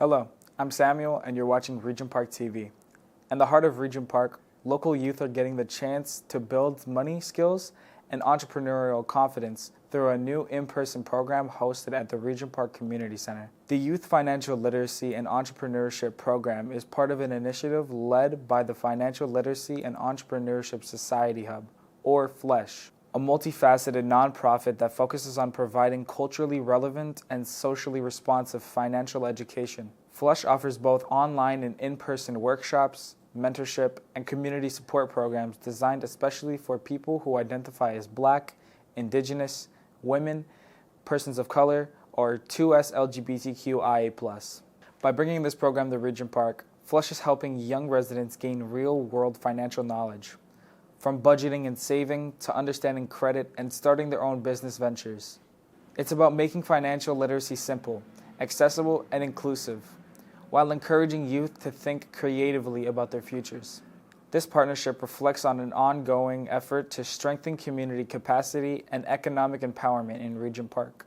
Hello, I'm Samuel, and you're watching Regent Park TV. In the heart of Regent Park, local youth are getting the chance to build money skills and entrepreneurial confidence through a new in-person program hosted at the Regent Park Community Center. The Youth Financial Literacy and Entrepreneurship Program is part of an initiative led by the Financial Literacy and Entrepreneurship Society Hub, or F.L.E.S.H, a multifaceted nonprofit that focuses on providing culturally relevant and socially responsive financial education. F.L.E.S.H offers both online and in-person workshops, mentorship, and community support programs designed especially for people who identify as Black, Indigenous, women, persons of color, or 2S LGBTQIA+. By bringing this program to Regent Park, F.L.E.S.H is helping young residents gain real-world financial knowledge, from budgeting and saving to understanding credit and starting their own business ventures. It's about making financial literacy simple, accessible, and inclusive, while encouraging youth to think creatively about their futures. This partnership reflects on an ongoing effort to strengthen community capacity and economic empowerment in Regent Park,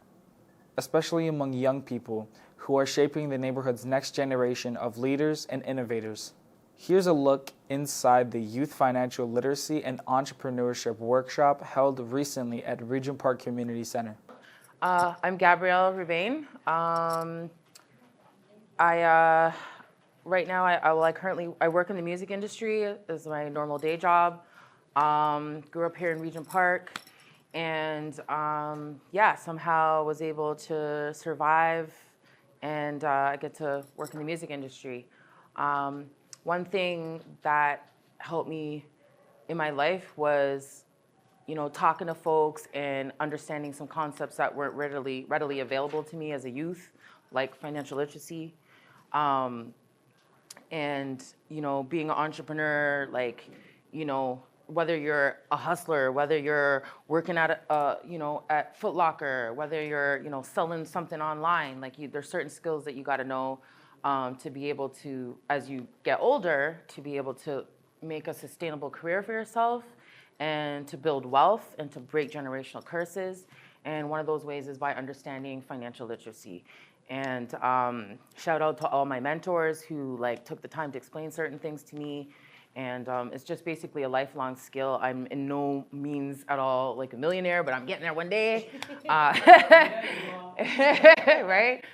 especially among young people who are shaping the neighborhood's next generation of leaders and innovators. Here's a look inside the Youth Financial Literacy and Entrepreneurship Workshop held recently at Regent Park Community Center. I'm Gabrielle Rubain. Right now, I work in the music industry as my normal day job. Grew up here in Regent Park, and somehow was able to survive, and I get to work in the music industry. One thing that helped me in my life was, talking to folks and understanding some concepts that weren't readily available to me as a youth, like financial literacy. And, being an entrepreneur, whether you're a hustler, whether you're working at Foot Locker, whether you're, selling something online, there's certain skills that you got to know to be able to, as you get older, to be able to make a sustainable career for yourself and to build wealth and to break generational curses. And one of those ways is by understanding financial literacy. And shout out to all my mentors who took the time to explain certain things to me. And it's just basically a lifelong skill. I'm in no means at all like a millionaire, but I'm getting there one day. Right?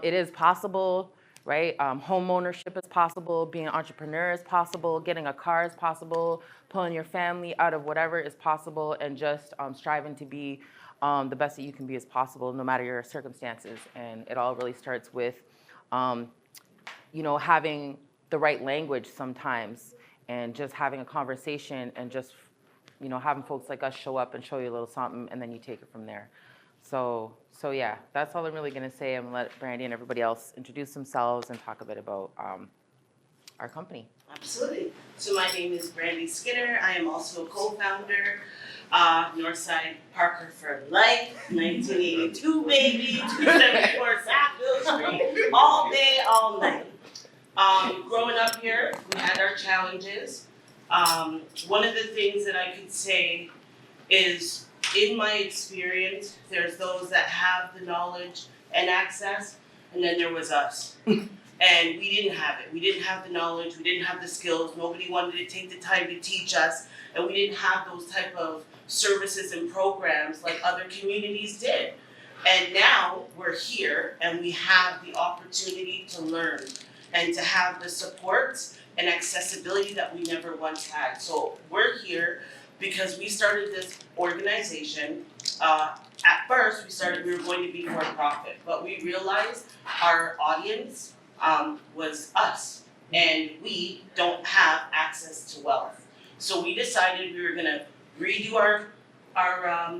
It is possible. Right? Home ownership is possible, being an entrepreneur is possible, getting a car is possible, pulling your family out of whatever is possible, and just striving to be the best that you can be as possible, no matter your circumstances. And it all really starts with, having the right language sometimes, and just having a conversation, and just, having folks like us show up and show you a little something, and then you take it from there. So yeah, that's all I'm really going to say. I'm going to let Brandy and everybody else introduce themselves and talk a bit about our company. Absolutely. So my name is Brandy Skinner. I am also a co-founder, Northside Parker for Life, 1982 baby, 274 Sackville Street, all day, all night. Growing up here, we had our challenges. One of the things that I could say is, in my experience, there's those that have the knowledge and access, and then there was us. And we didn't have it. We didn't have the knowledge, we didn't have the skills, nobody wanted to take the time to teach us, and we didn't have those type of services and programs like other communities did. And now we're here, and we have the opportunity to learn and to have the supports and accessibility that we never once had. So we're here because we started this organization. At first, we were going to be for profit, but we realized our audience was us, and we don't have access to wealth. So we decided we were going to redo our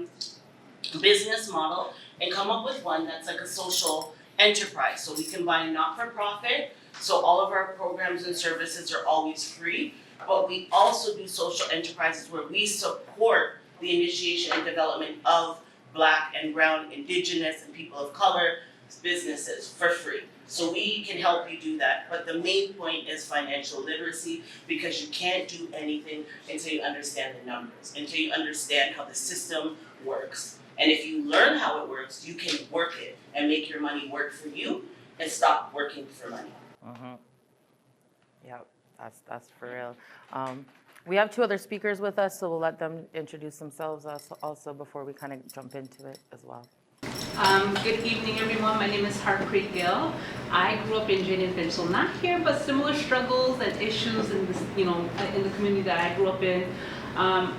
business model and come up with one that's like a social enterprise. So we combine not-for-profit, so all of our programs and services are always free. But we also do social enterprises where we support the initiation and development of Black and Brown, Indigenous, and people of color businesses for free. So we can help you do that. But the main point is financial literacy, because you can't do anything until you understand the numbers, until you understand how the system works. And if you learn how it works, you can work it and make your money work for you and stop working for money. Mm-hmm. Yep, that's for real. We have two other speakers with us, so we'll let them introduce themselves also before we kind of jump into it as well. Good evening, everyone. My name is Harpreet Gill. I grew up in Jane, so not here, but similar struggles and issues in this, in the community that I grew up in. I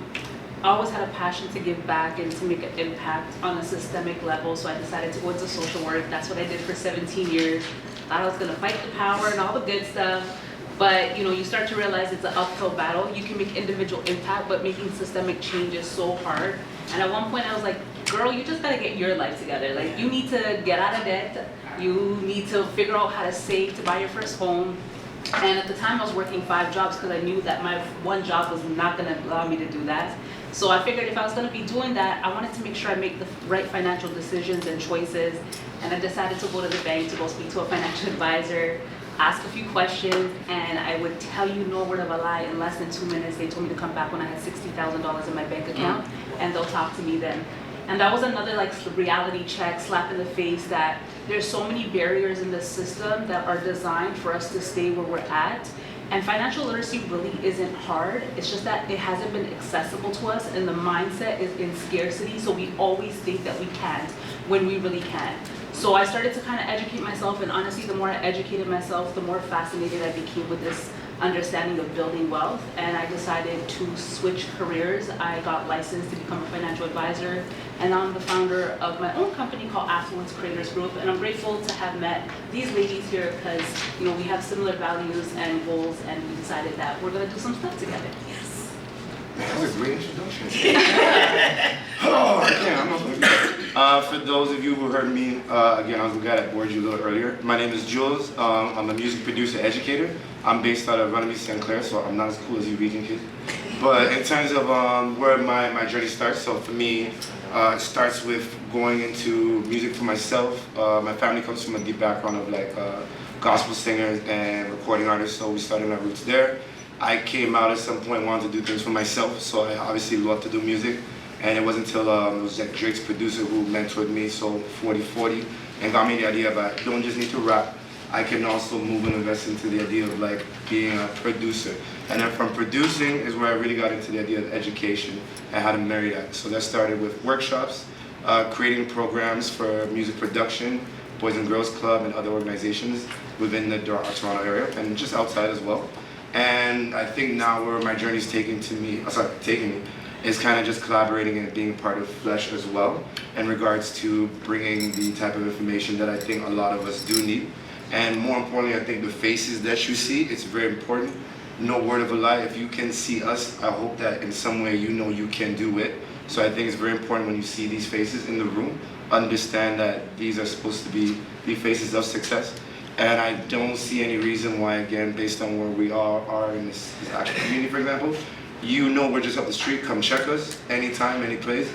always had a passion to give back and to make an impact on a systemic level, so I decided to go into social work. That's what I did for 17 years. Thought I was going to fight the power and all the good stuff. But you start to realize it's an uphill battle. You can make individual impact, but making systemic change is so hard. And at one point I was like, girl, you just gotta get your life together. Like, you need to get out of debt. You need to figure out how to save to buy your first home. And at the time I was working 5 jobs because I knew that my one job was not gonna allow me to do that. So I figured if I was gonna be doing that, I wanted to make sure I make the right financial decisions and choices. And I decided to go to the bank to go speak to a financial advisor, ask a few questions, and I would tell you no word of a lie, in less than 2 minutes, they told me to come back when I had $60,000 in my bank account, and they'll talk to me then. And that was another reality check, slap in the face, that there's so many barriers in the system that are designed for us to stay where we're at. And financial literacy really isn't hard. It's just that it hasn't been accessible to us, and the mindset is in scarcity, so we always think that we can't when we really can. So I started to kind of educate myself, and honestly, the more I educated myself, the more fascinated I became with this understanding of building wealth, and I decided to switch careers. I got licensed to become a financial advisor, and I'm the founder of my own company called Affluence Creators Group, and I'm grateful to have met these ladies here because we have similar values and goals, and we decided that we're going to do some stuff together. Yes. That was a great introduction. Oh, again, I'm not looking at for those of you who heard me, again, I was the guy that bored you a little earlier. My name is Jules. I'm a music producer, educator. I'm based out of Runnymede, St. Clair, so I'm not as cool as you Regent kids. But in terms of where my journey starts, so for me, it starts with going into music for myself. My family comes from a deep background of gospel singers and recording artists, so we started our roots there. I came out at some point wanting to do things for myself, so I obviously love to do music. And it wasn't until it was Drake's producer who mentored me, so 40/40, and got me the idea about don't just need to rap. I can also move and invest into the idea of being a producer. And then from producing is where I really got into the idea of education and how to marry that. So that started with workshops, creating programs for music production, Boys and Girls Club and other organizations within the Toronto area and just outside as well. And I think now where my journey's taking me is kind of just collaborating and being part of F.L.E.S.H as well in regards to bringing the type of information that I think a lot of us do need. And more importantly, I think the faces that you see, it's very important. No word of a lie, if you can see us, I hope that in some way you can do it. So I think it's very important when you see these faces in the room, understand that these are supposed to be the faces of success. And I don't see any reason why, again, based on where we are in this actual community, for example, we're just up the street, come check us anytime, any place.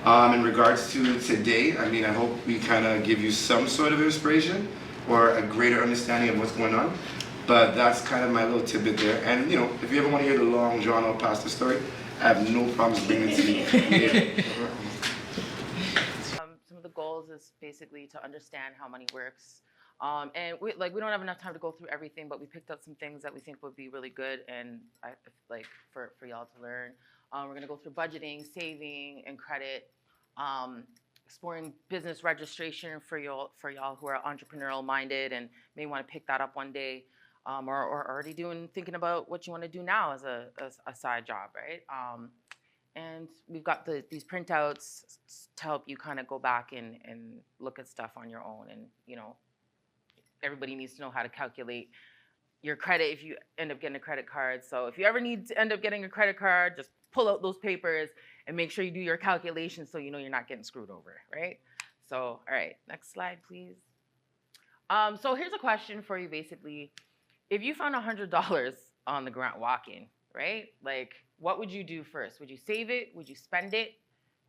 In regards to today, I hope we kind of give you some sort of inspiration or a greater understanding of what's going on. But that's kind of my little tidbit there. And if you ever want to hear the long drawn out pastor story, I have no problems bringing it to you. Some of the goals is basically to understand how money works. And we don't have enough time to go through everything, but we picked up some things that we think would be really good and for y'all to learn. We're gonna go through budgeting, saving, and credit, exploring business registration for y'all who are entrepreneurial minded and may want to pick that up one day, or already thinking about what you want to do now as a side job, right? And we've got these printouts to help you kind of go back and look at stuff on your own, and everybody needs to know how to calculate your credit if you end up getting a credit card. So if you ever need to end up getting a credit card, just pull out those papers and make sure you do your calculations so you're not getting screwed over, right? So, all right, next slide, please. So here's a question for you, basically. If you found $100 on the ground walking, right? What would you do first? Would you save it? Would you spend it?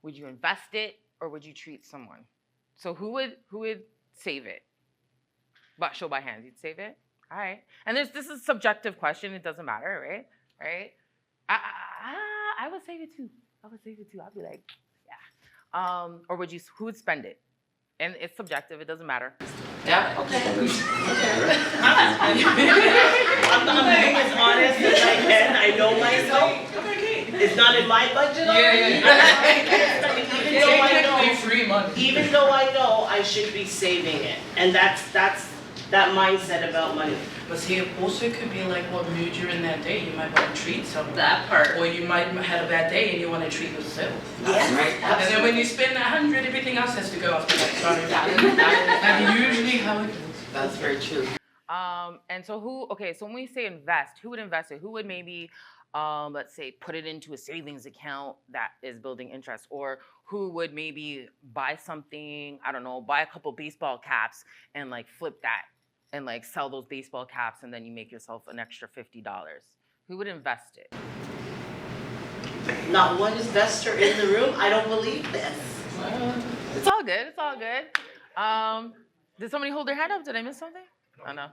Would you invest it? Or would you treat someone? So who would save it? Show by hands, you'd save it? All right. And this is a subjective question. It doesn't matter, right? Right? I would save it too. I'd be like, yeah. Or who would spend it? And it's subjective. It doesn't matter. Yeah. Okay. I'm being as honest as I can. I know myself. It's not in my budget already. Even though I know I should be saving it, and that's that mindset about money. But see, it also could be like what mood you're in that day. You might want to treat someone. That part. Or you might have a bad day and you want to treat yourself. Yes, Right? And then when you spend 100, everything else has to go after that. Sorry. That's usually how it goes. That's very true. And so so when we say invest, who would invest it? Who would maybe, let's say, put it into a savings account that is building interest? Or who would maybe buy something, I don't know, buy a couple baseball caps and like flip that and like sell those baseball caps and then you make yourself an extra $50? Who would invest it? Not one investor in the room. I don't believe this. It's all good. It's all good. Did somebody hold their hand up? Did I miss something? Oh, no.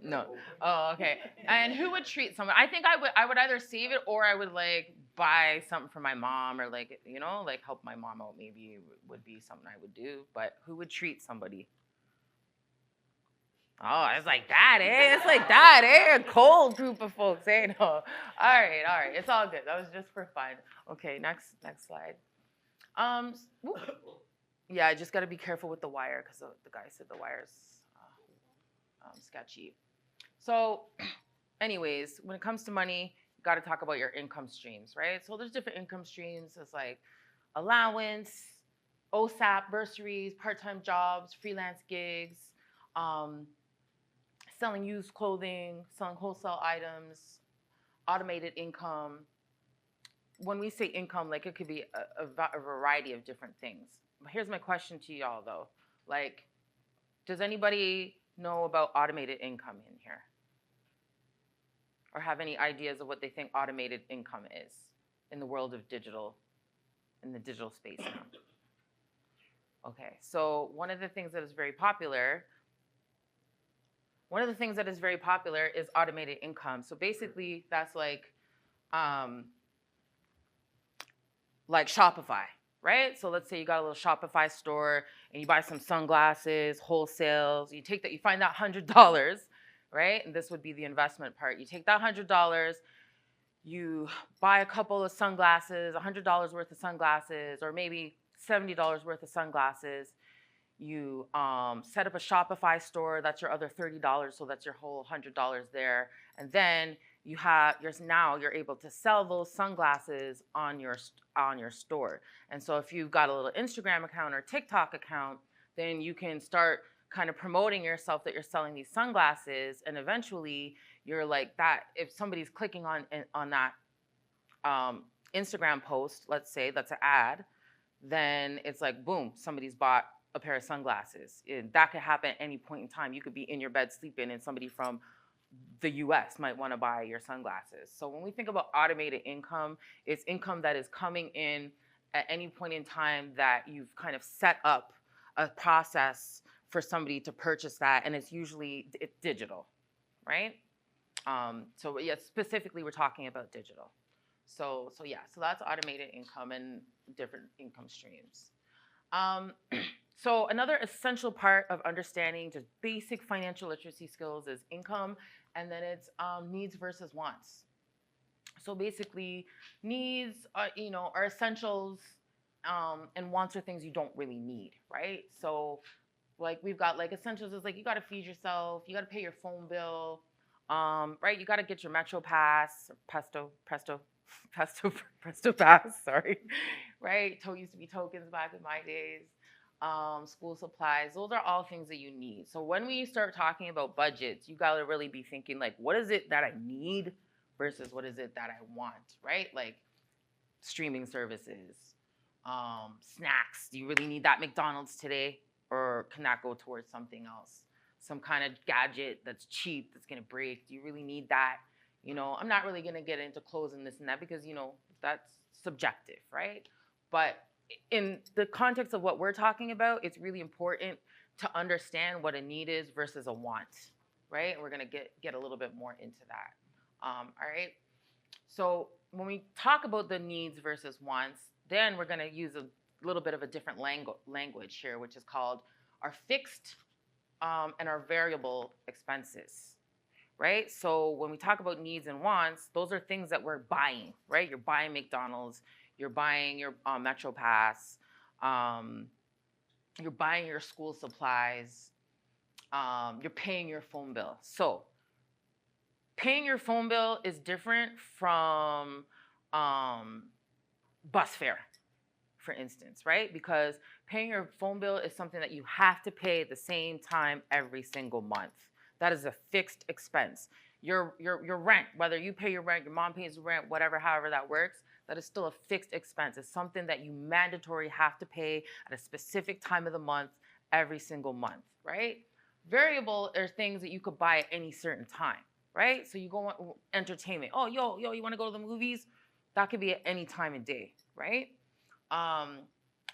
No. Oh, okay. And who would treat someone? I think I would either save it or I would like buy something for my mom or like, you know, like help my mom out maybe would be something I would do. But who would treat somebody? Oh, it's like that, eh? It's like that, eh? A cold group of folks, eh? No. All right. It's all good. That was just for fun. Okay, next slide. Whoop. Yeah, I just got to be careful with the wire because the guy said the wire's sketchy. So, anyways, when it comes to money, you got to talk about your income streams, right? So there's different income streams. It's like allowance, OSAP, bursaries, part-time jobs, freelance gigs, selling used clothing, selling wholesale items, automated income. When we say income, like it could be a variety of different things. Here's my question to y'all though. Like, does anybody know about automated income in here? Or have any ideas of what they think automated income is in the world of digital, in the digital space now? Okay, so one of the things that is very popular is automated income. So basically that's like Shopify, right? So let's say you got a little Shopify store and you buy some sunglasses, wholesales, you find that $100, right? And this would be the investment part. You take that $100, you buy a couple of sunglasses, $100 worth of sunglasses, or maybe $70 worth of sunglasses. You set up a Shopify store, that's your other $30, so that's your whole $100 there. And then you're able to sell those sunglasses on your store. And so if you've got a little Instagram account or TikTok account, then you can start kind of promoting yourself that you're selling these sunglasses, and eventually you're like that. If somebody's clicking on that Instagram post, let's say that's an ad, then it's like boom, somebody's bought a pair of sunglasses. That could happen at any point in time. You could be in your bed sleeping and somebody from the US might want to buy your sunglasses. So when we think about automated income, it's income that is coming in at any point in time that you've kind of set up a process for somebody to purchase that, and it's digital, right? So yeah, specifically we're talking about digital. So that's automated income and different income streams. So another essential part of understanding just basic financial literacy skills is income, and then it's needs versus wants. So basically, needs are essentials, and wants are things you don't really need, right? So like we've got like essentials is like you got to feed yourself, you got to pay your phone bill, right? You got to get your Metro Pass, Presto Pass, sorry, right? Used to be tokens back in my days. School supplies, those are all things that you need. So when we start talking about budgets, you got to really be thinking like, what is it that I need versus what is it that I want, right? Like streaming services, snacks. Do you really need that McDonald's today? Or can that go towards something else? Some kind of gadget that's cheap, that's gonna break. Do you really need that? I'm not really gonna get into clothes and this and that because, that's subjective, right? But in the context of what we're talking about, it's really important to understand what a need is versus a want, right? And we're gonna get a little bit more into that. All right. So when we talk about the needs versus wants, then we're gonna use a little bit of a different language here, which is called our fixed and our variable expenses, right? So when we talk about needs and wants, those are things that we're buying, right? You're buying McDonald's, you're buying your Metro Pass, you're buying your school supplies, you're paying your phone bill. So paying your phone bill is different from bus fare, for instance, right? Because paying your phone bill is something that you have to pay at the same time every single month. That is a fixed expense. Your rent, whether you pay your rent, your mom pays the rent, whatever, however that works, that is still a fixed expense. It's something that you mandatory have to pay at a specific time of the month every single month, right? Variable are things that you could buy at any certain time, right? So you go on entertainment. Oh, yo, you want to go to the movies? That could be at any time of day, right?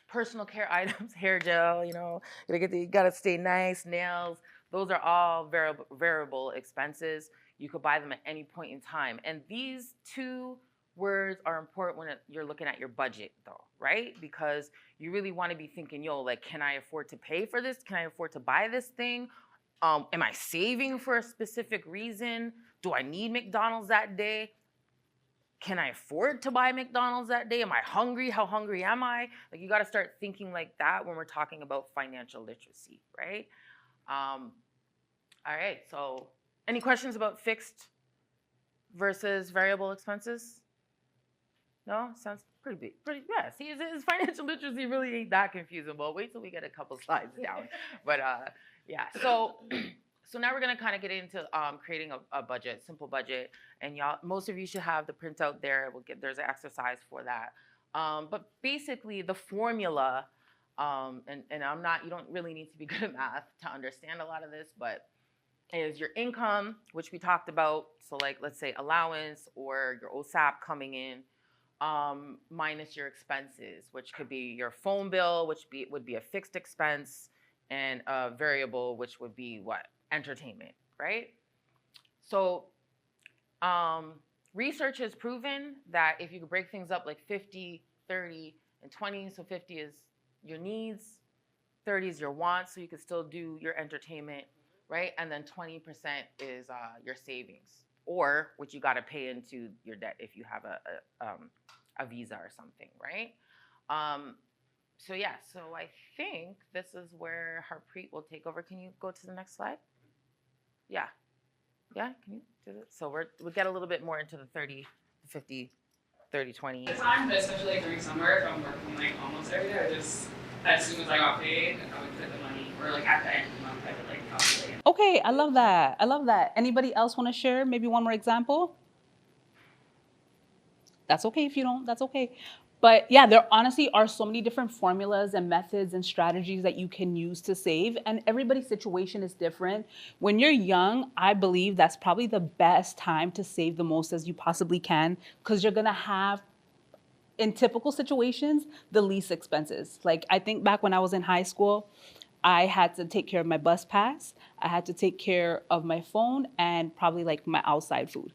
Personal care items, hair gel, you gotta stay nice, nails. Those are all variable expenses. You could buy them at any point in time. And these two words are important when you're looking at your budget, though, right? Because you really want to be thinking, like, can I afford to pay for this? Can I afford to buy this thing? Am I saving for a specific reason? Do I need McDonald's that day? Can I afford to buy McDonald's that day? Am I hungry? How hungry am I? Like, you got to start thinking like that when we're talking about financial literacy, right? All right, so any questions about fixed versus variable expenses? No? Sounds pretty big. Yeah, see, his financial literacy really ain't that confusing. Well, wait till we get a couple slides down. But yeah, so now we're gonna kind of get into creating a budget, simple budget. And y'all, most of you should have the printout there. There's an exercise for that. But basically the formula, and you don't really need to be good at math to understand a lot of this, but is your income, which we talked about. So like, let's say allowance or your OSAP coming in, minus your expenses, which could be your phone bill, which would be a fixed expense, and a variable, which would be what? Entertainment, right? So research has proven that if you could break things up like 50, 30, and 20, so 50 is your needs, 30 is your wants, so you could still do your entertainment, right? And then 20% is your savings, or what you got to pay into your debt if you have a visa or something, right? So yeah, so I think this is where Harpreet will take over. Can you go to the next slide? Yeah, can you do this? So we'll get a little bit more into the 30, 50, 30, 20. The time, but especially like during summer, if I'm working like almost every day, I just, as soon as I got paid, I would put the money, or like at the end of the month, I would like calculate. Okay, I love that. Anybody else want to share maybe one more example? That's okay if you don't, that's okay. But yeah, there honestly are so many different formulas and methods and strategies that you can use to save, and everybody's situation is different. When you're young, I believe that's probably the best time to save the most as you possibly can, because you're gonna have, in typical situations, the least expenses. Like, I think back when I was in high school, I had to take care of my bus pass, I had to take care of my phone, and probably like my outside food.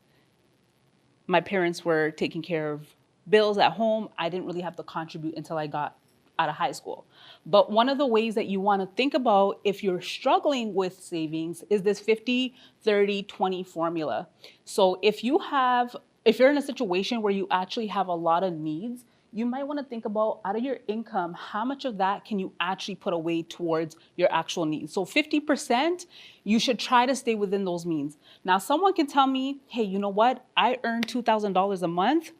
My parents were taking care of bills at home. I didn't really have to contribute until I got out of high school. But one of the ways that you want to think about if you're struggling with savings is this 50, 30, 20 formula. So if you're in a situation where you actually have a lot of needs, you might want to think about, out of your income, how much of that can you actually put away towards your actual needs? So 50%, you should try to stay within those means. Now, someone can tell me, hey, you know what? I earn $2,000 a month,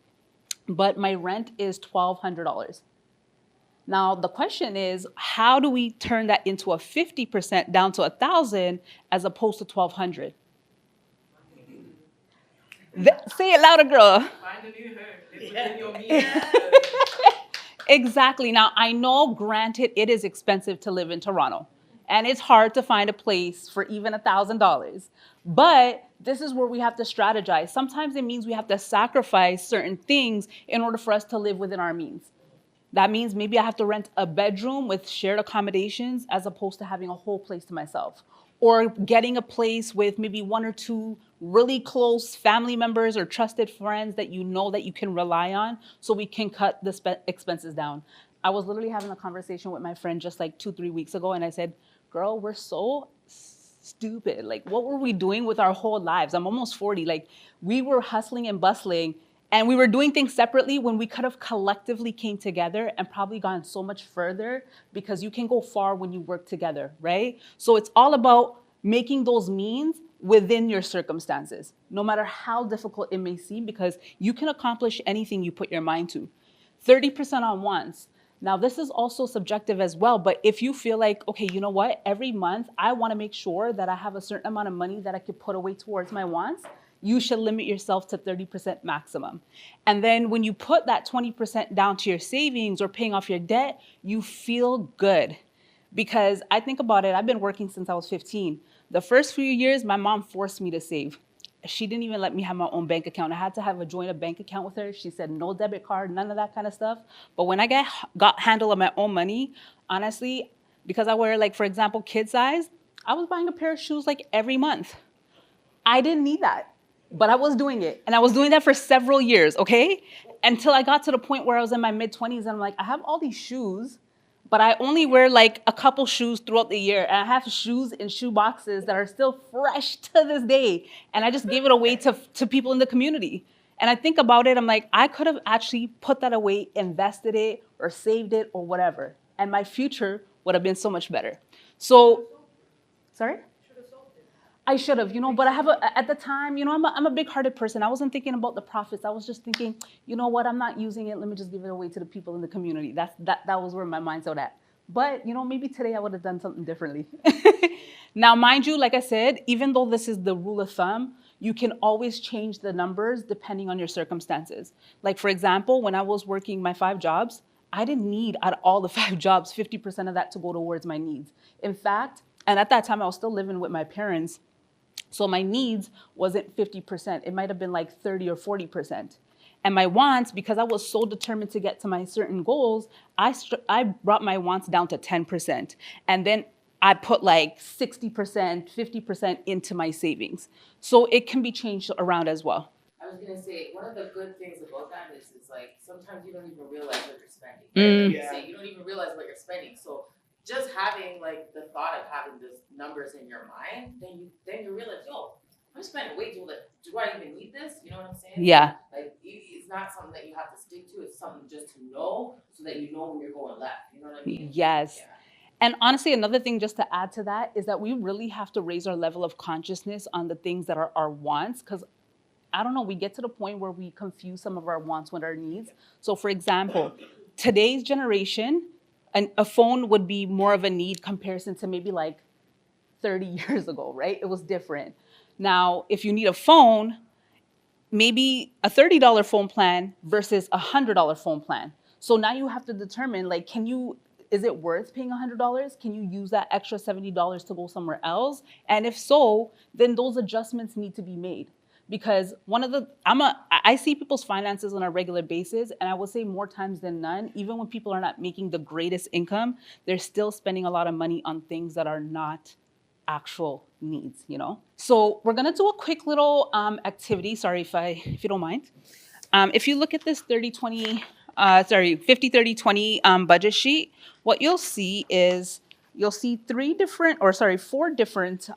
but my rent is $1,200. Now, the question is, how do we turn that into a 50% down to 1,000 as opposed to 1,200? Say it louder, girl. Find a new home. Live within your means. Exactly. Now, I know, granted, it is expensive to live in Toronto, and it's hard to find a place for even $1,000. But this is where we have to strategize. Sometimes it means we have to sacrifice certain things in order for us to live within our means. That means maybe I have to rent a bedroom with shared accommodations as opposed to having a whole place to myself. Or getting a place with maybe one or two really close family members or trusted friends that you know that you can rely on, so we can cut the expenses down. I was literally having a conversation with my friend just like 2-3 weeks ago, and I said, girl, we're so stupid. Like, what were we doing with our whole lives? I'm almost 40. Like, we were hustling and bustling, and we were doing things separately when we could have collectively came together and probably gone so much further, because you can go far when you work together, right? So it's all about making those means within your circumstances, no matter how difficult it may seem, because you can accomplish anything you put your mind to. 30% on wants. Now, this is also subjective as well, but if you feel like, okay, you know what, every month I want to make sure that I have a certain amount of money that I could put away towards my wants, you should limit yourself to 30% maximum. And then when you put that 20% down to your savings or paying off your debt, you feel good. Because I think about it, I've been working since I was 15. The first few years, my mom forced me to save. She didn't even let me have my own bank account. I had to have a joint bank account with her. She said no debit card, none of that kind of stuff. But when I got handle of my own money, honestly, because I wear, like, for example, kid size, I was buying a pair of shoes like every month. I didn't need that, but I was doing it. And I was doing that for several years, okay? Until I got to the point where I was in my mid-20s and I'm like, I have all these shoes, but I only wear like a couple shoes throughout the year. And I have shoes in shoe boxes that are still fresh to this day. And I just gave it away to people in the community. And I think about it, I'm like, I could have actually put that away, invested it, or saved it, or whatever. And my future would have been so much better. So, sorry? I should have, but I have at the time, I'm a big-hearted person. I wasn't thinking about the profits. I was just thinking, you know what, I'm not using it. Let me just give it away to the people in the community. That was where my mind's at. But, maybe today I would have done something differently. Now, mind you, like I said, even though this is the rule of thumb, you can always change the numbers depending on your circumstances. Like, for example, when I was working my 5 jobs, I didn't need out of all the 5 jobs, 50% of that to go towards my needs. In fact, and at that time I was still living with my parents, so my needs wasn't 50%. It might have been like 30 or 40%. And my wants, because I was so determined to get to my certain goals, I brought my wants down to 10%. And then I put like 60%, 50% into my savings. So it can be changed around as well. I was gonna say, one of the good things about that is like sometimes you don't even realize what you're spending. Right? Yeah. You don't even realize what you're spending. So just having like the thought of having these numbers in your mind, then you realize, yo, I'm spending way too little. Do I even need this? You know what I'm saying? Yeah. Like it's not something that you have to stick to. It's something just to know, so that you know when you're going left. You know what I mean? Yes. Yeah. And honestly, another thing just to add to that is that we really have to raise our level of consciousness on the things that are our wants, because I don't know, we get to the point where we confuse some of our wants with our needs. So for example, today's generation, a phone would be more of a need comparison to maybe like 30 years ago, right? It was different. Now, if you need a phone, maybe a $30 phone plan versus a $100 phone plan. So now you have to determine, like, is it worth paying $100? Can you use that extra $70 to go somewhere else? And if so, then those adjustments need to be made. Because I see people's finances on a regular basis, and I would say more times than none, even when people are not making the greatest income, they're still spending a lot of money on things that are not actual needs, So we're gonna do a quick little activity. Sorry if you don't mind. If you look at this 50-30-20 budget sheet, what you'll see is four different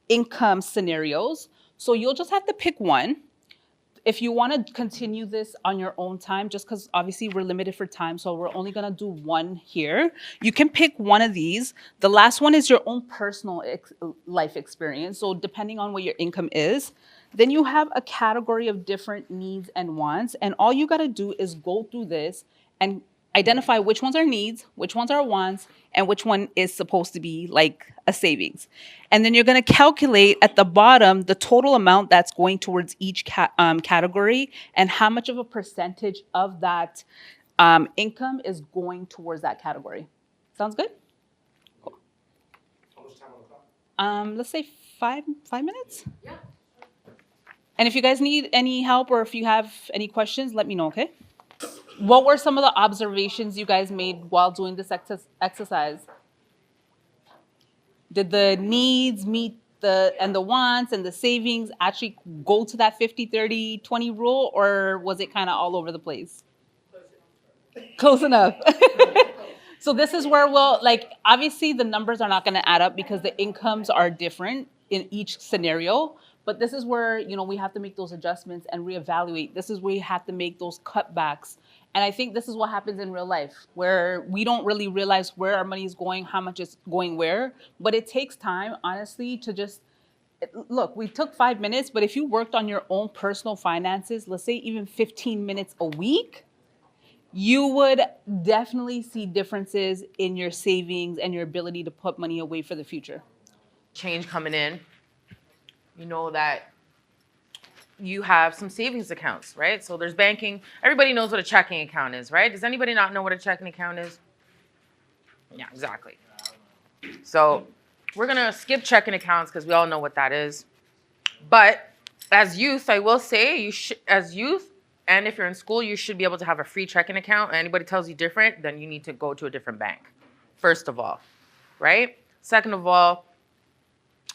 income scenarios. So you'll just have to pick one. If you want to continue this on your own time, just because obviously we're limited for time, so we're only going to do one here. You can pick one of these. The last one is your own personal life experience. So depending on what your income is, then you have a category of different needs and wants. And all you got to do is go through this and identify which ones are needs, which ones are wants, and which one is supposed to be like a savings. And then you're going to calculate at the bottom the total amount that's going towards each category and how much of a percentage of that income is going towards that category. Sounds good? Cool. How much time on the clock? Let's say 5 minutes. Yeah. And if you guys need any help or if you have any questions, let me know, okay? What were some of the observations you guys made while doing this exercise? Did the needs meet the wants and the savings actually go to that 50-30-20 rule, or was it kind of all over the place? Close enough. So this is where we'll, like, obviously the numbers are not going to add up because the incomes are different in each scenario. But this is where, we have to make those adjustments and reevaluate. This is where you have to make those cutbacks. And I think this is what happens in real life, where we don't really realize where our money is going, how much is going where. But it takes time, honestly, to just look. We took 5 minutes, but if you worked on your own personal finances, let's say even 15 minutes a week, you would definitely see differences in your savings and your ability to put money away for the future. Change coming in, you know that you have some savings accounts, right? So there's banking. Everybody knows what a checking account is, right? Does anybody not know what a checking account is? Yeah, exactly. So we're going to skip checking accounts because we all know what that is. But as youth, I will say, as youth, and if you're in school, you should be able to have a free checking account. And anybody tells you different, then you need to go to a different bank, first of all, right? Second of all,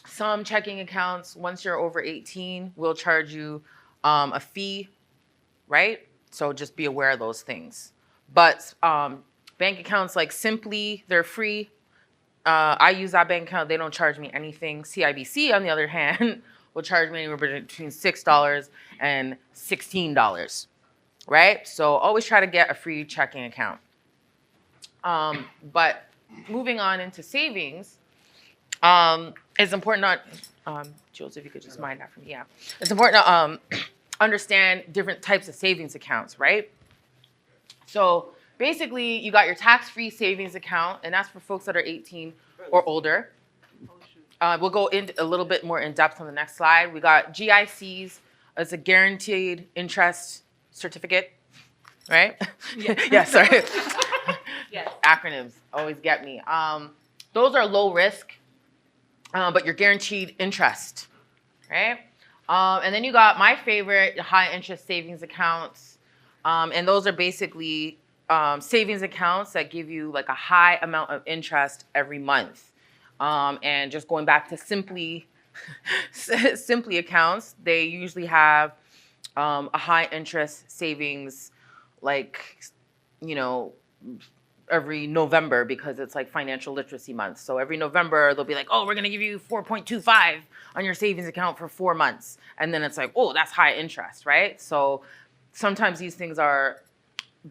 some checking accounts, once you're over 18, will charge you a fee, right? So just be aware of those things. But bank accounts like Simply, they're free. I use that bank account. They don't charge me anything. CIBC, on the other hand, will charge me anywhere between $6 and $16, right? So always try to get a free checking account. But moving on into savings, it's important not, Jules, if you could just mind that for me, yeah. It's important to understand different types of savings accounts, right? So basically, you got your tax-free savings account, and that's for folks that are 18 or older. We'll go into a little bit more in depth on the next slide. We got GICs. It's a guaranteed interest certificate, right? Yeah, sorry. Yes. Acronyms always get me. Those are low risk, but you're guaranteed interest, right? And then you got my favorite, high interest savings accounts. And those are basically savings accounts that give you like a high amount of interest every month. And just going back to Simply accounts, they usually have a high interest savings, like, every November, because it's like financial literacy month. So every November they'll be like, oh, we're gonna give you 4.25 on your savings account for 4 months. And then it's like, oh, that's high interest, right? So sometimes these things are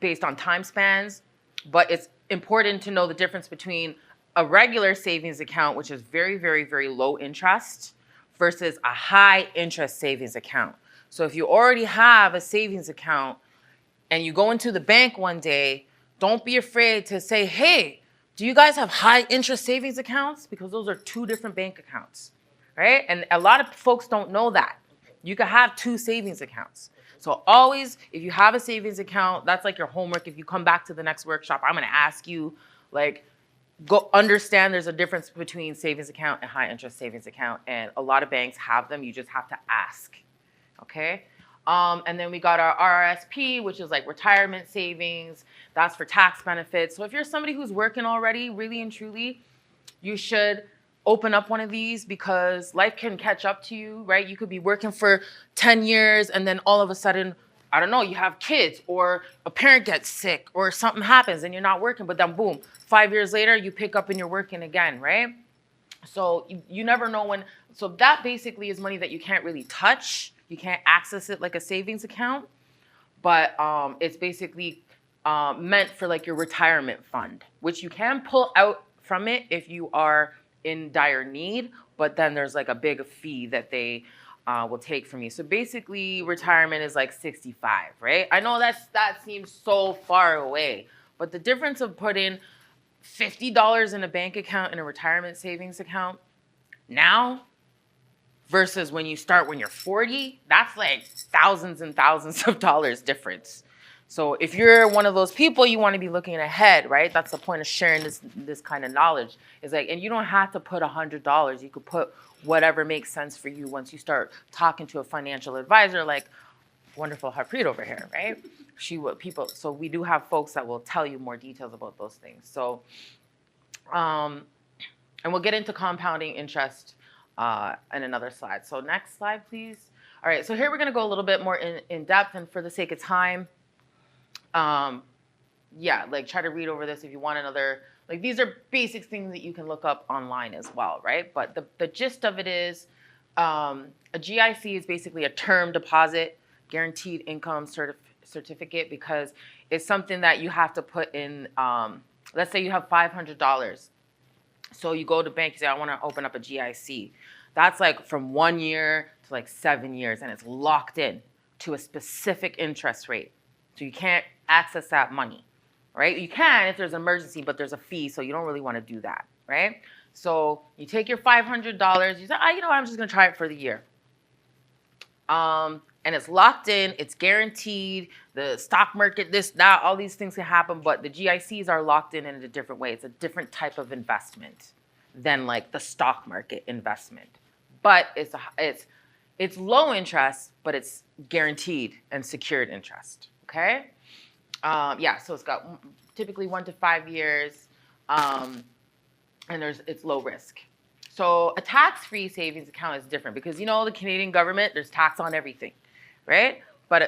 based on time spans, but it's important to know the difference between a regular savings account, which is very, very, very low interest, versus a high interest savings account. So if you already have a savings account and you go into the bank one day, don't be afraid to say, hey, do you guys have high interest savings accounts? Because those are two different bank accounts, right? And a lot of folks don't know that. You can have two savings accounts. So always, if you have a savings account, that's like your homework. If you come back to the next workshop, I'm gonna ask you, like, go understand there's a difference between savings account and high interest savings account. And a lot of banks have them. You just have to ask, okay? And then we got our RRSP, which is like retirement savings. That's for tax benefits. So if you're somebody who's working already, really and truly, you should open up one of these because life can catch up to you, right? You could be working for 10 years and then all of a sudden, I don't know, you have kids or a parent gets sick or something happens and you're not working, but then boom, 5 years later, you pick up and you're working again, right? So you never know when. So that basically is money that you can't really touch. You can't access it like a savings account, but it's basically meant for like your retirement fund, which you can pull out from it if you are in dire need, but then there's like a big fee that they will take from you. So basically retirement is like 65, right? I know that seems so far away, but the difference of putting $50 in a bank account in a retirement savings account now versus when you start when you're 40, that's like thousands and thousands of dollars difference. So if you're one of those people, you want to be looking ahead, right? That's the point of sharing this kind of knowledge. Is like, and you don't have to put $100. You could put whatever makes sense for you once you start talking to a financial advisor, like wonderful Harpreet over here, right? So we do have folks that will tell you more details about those things. So, and we'll get into compounding interest in another slide. So next slide, please. All right, so here we're gonna go a little bit more in depth, and for the sake of time, yeah, like try to read over this if you want another, like these are basic things that you can look up online as well, right? But the gist of it is a GIC is basically a term deposit guaranteed income certificate, because it's something that you have to put in, let's say you have $500. So you go to bank, you say, I want to open up a GIC. That's like from 1 year to like 7 years, and it's locked in to a specific interest rate. So you can't access that money, right? You can if there's an emergency, but there's a fee, so you don't really want to do that, right? So you take your $500, you say, you know what, I'm just going to try it for the year. And it's locked in, it's guaranteed, the stock market, this, that, all these things can happen, but the GICs are locked in a different way. It's a different type of investment than like the stock market investment. But it's low interest, but it's guaranteed and secured interest, okay? Yeah, so it's got typically 1 to 5 years, and it's low risk. So a tax-free savings account is different because, you know, the Canadian government, there's tax on everything, right? But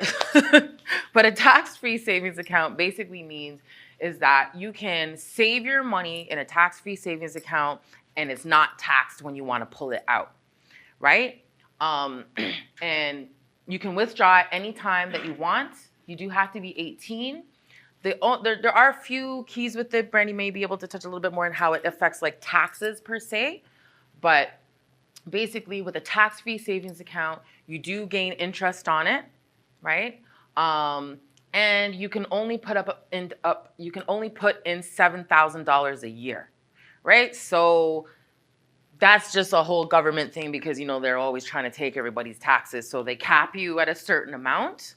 a tax-free savings account basically means is that you can save your money in a tax-free savings account and it's not taxed when you want to pull it out, right? And you can withdraw at any time that you want. You do have to be 18. There are a few keys with it. Brandy may be able to touch a little bit more on how it affects like taxes per se. But basically, with a tax-free savings account, you do gain interest on it, right? And you can only put in $7,000 a year, right? So that's just a whole government thing because, you know, they're always trying to take everybody's taxes, so they cap you at a certain amount.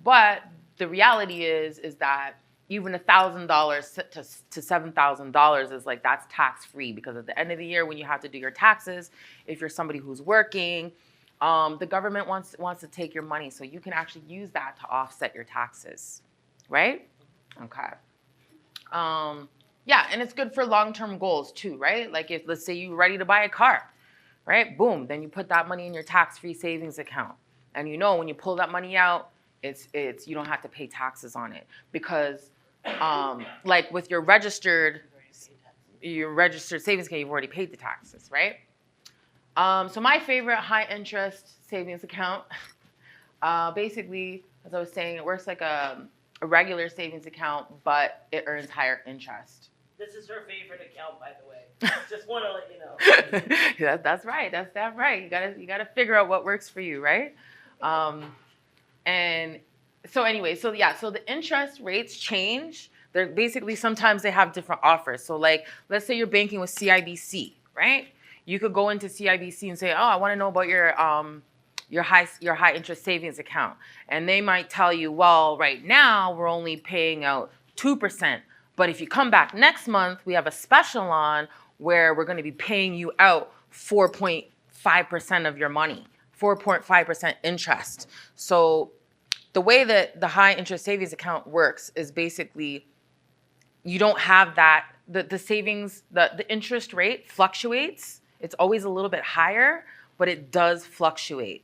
But the reality is that even $1,000 to $7,000 is like, that's tax free, because at the end of the year when you have to do your taxes, if you're somebody who's working, the government wants to take your money, so you can actually use that to offset your taxes, right? Okay. Yeah, and it's good for long-term goals too, right? Like if, let's say you're ready to buy a car, right? Boom, then you put that money in your tax-free savings account. And you know when you pull that money out, it's you don't have to pay taxes on it, because like with your registered savings account, you've already paid the taxes, right? So my favorite high interest savings account, basically, as I was saying, it works like a regular savings account, but it earns higher interest. This is her favorite account, by the way. Just want to let you know. Yeah, that's right. That's that right. You gotta figure out what works for you, right? And so anyway, so the interest rates change. They're basically, sometimes they have different offers. So like, let's say you're banking with CIBC, right? You could go into CIBC and say, oh, I want to know about your high interest savings account. And they might tell you, well, right now we're only paying out 2%. But if you come back next month, we have a special on where we're going to be paying you out 4.5% of your money, 4.5% interest. So the way that the high interest savings account works is basically you don't have that, the savings, the interest rate fluctuates. It's always a little bit higher, but it does fluctuate.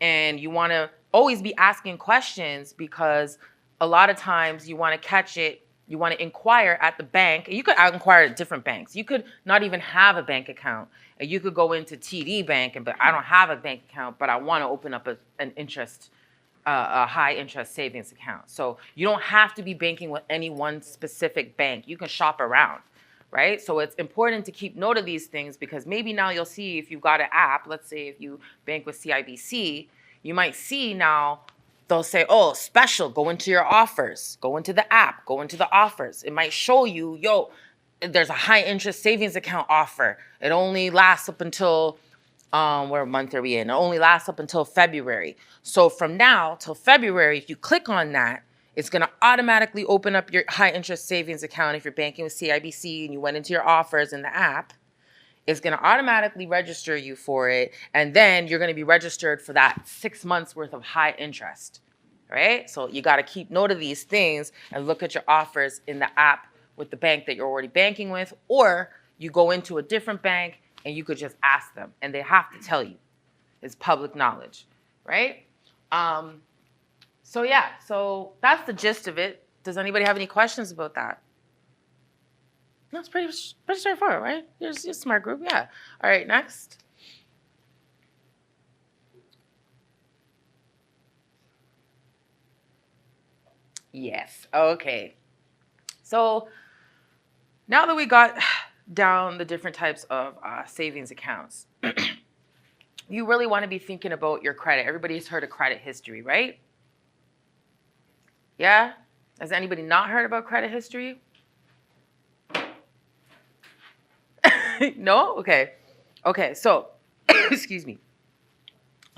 And you want to always be asking questions, because a lot of times you want to catch it. You want to inquire at the bank. You could inquire at different banks. You could not even have a bank account. And you could go into TD Bank but I don't have a bank account, but I want to open up a high interest savings account. So you don't have to be banking with any one specific bank. You can shop around, right? So it's important to keep note of these things, because maybe now you'll see if you've got an app, let's say if you bank with CIBC, you might see now they'll say, oh, special, go into your offers, go into the app, go into the offers. It might show you, yo, there's a high interest savings account offer. It only lasts up until, what month are we in? It only lasts up until February. So from now till February, if you click on that, it's going to automatically open up your high interest savings account. If you're banking with CIBC and you went into your offers in the app, it's going to automatically register you for it. And then you're going to be registered for that 6 months worth of high interest, right? So you got to keep note of these things and look at your offers in the app with the bank that you're already banking with, or you go into a different bank and you could just ask them and they have to tell you. It's public knowledge, right? So yeah, so that's the gist of it. Does anybody have any questions about that? No, it's pretty straightforward, right? You're a smart group, yeah. All right, next. Yes, okay. So now that we got down the different types of savings accounts, you really want to be thinking about your credit. Everybody's heard of credit history, right? Yeah? Has anybody not heard about credit history? No? Okay. Okay, so, excuse me.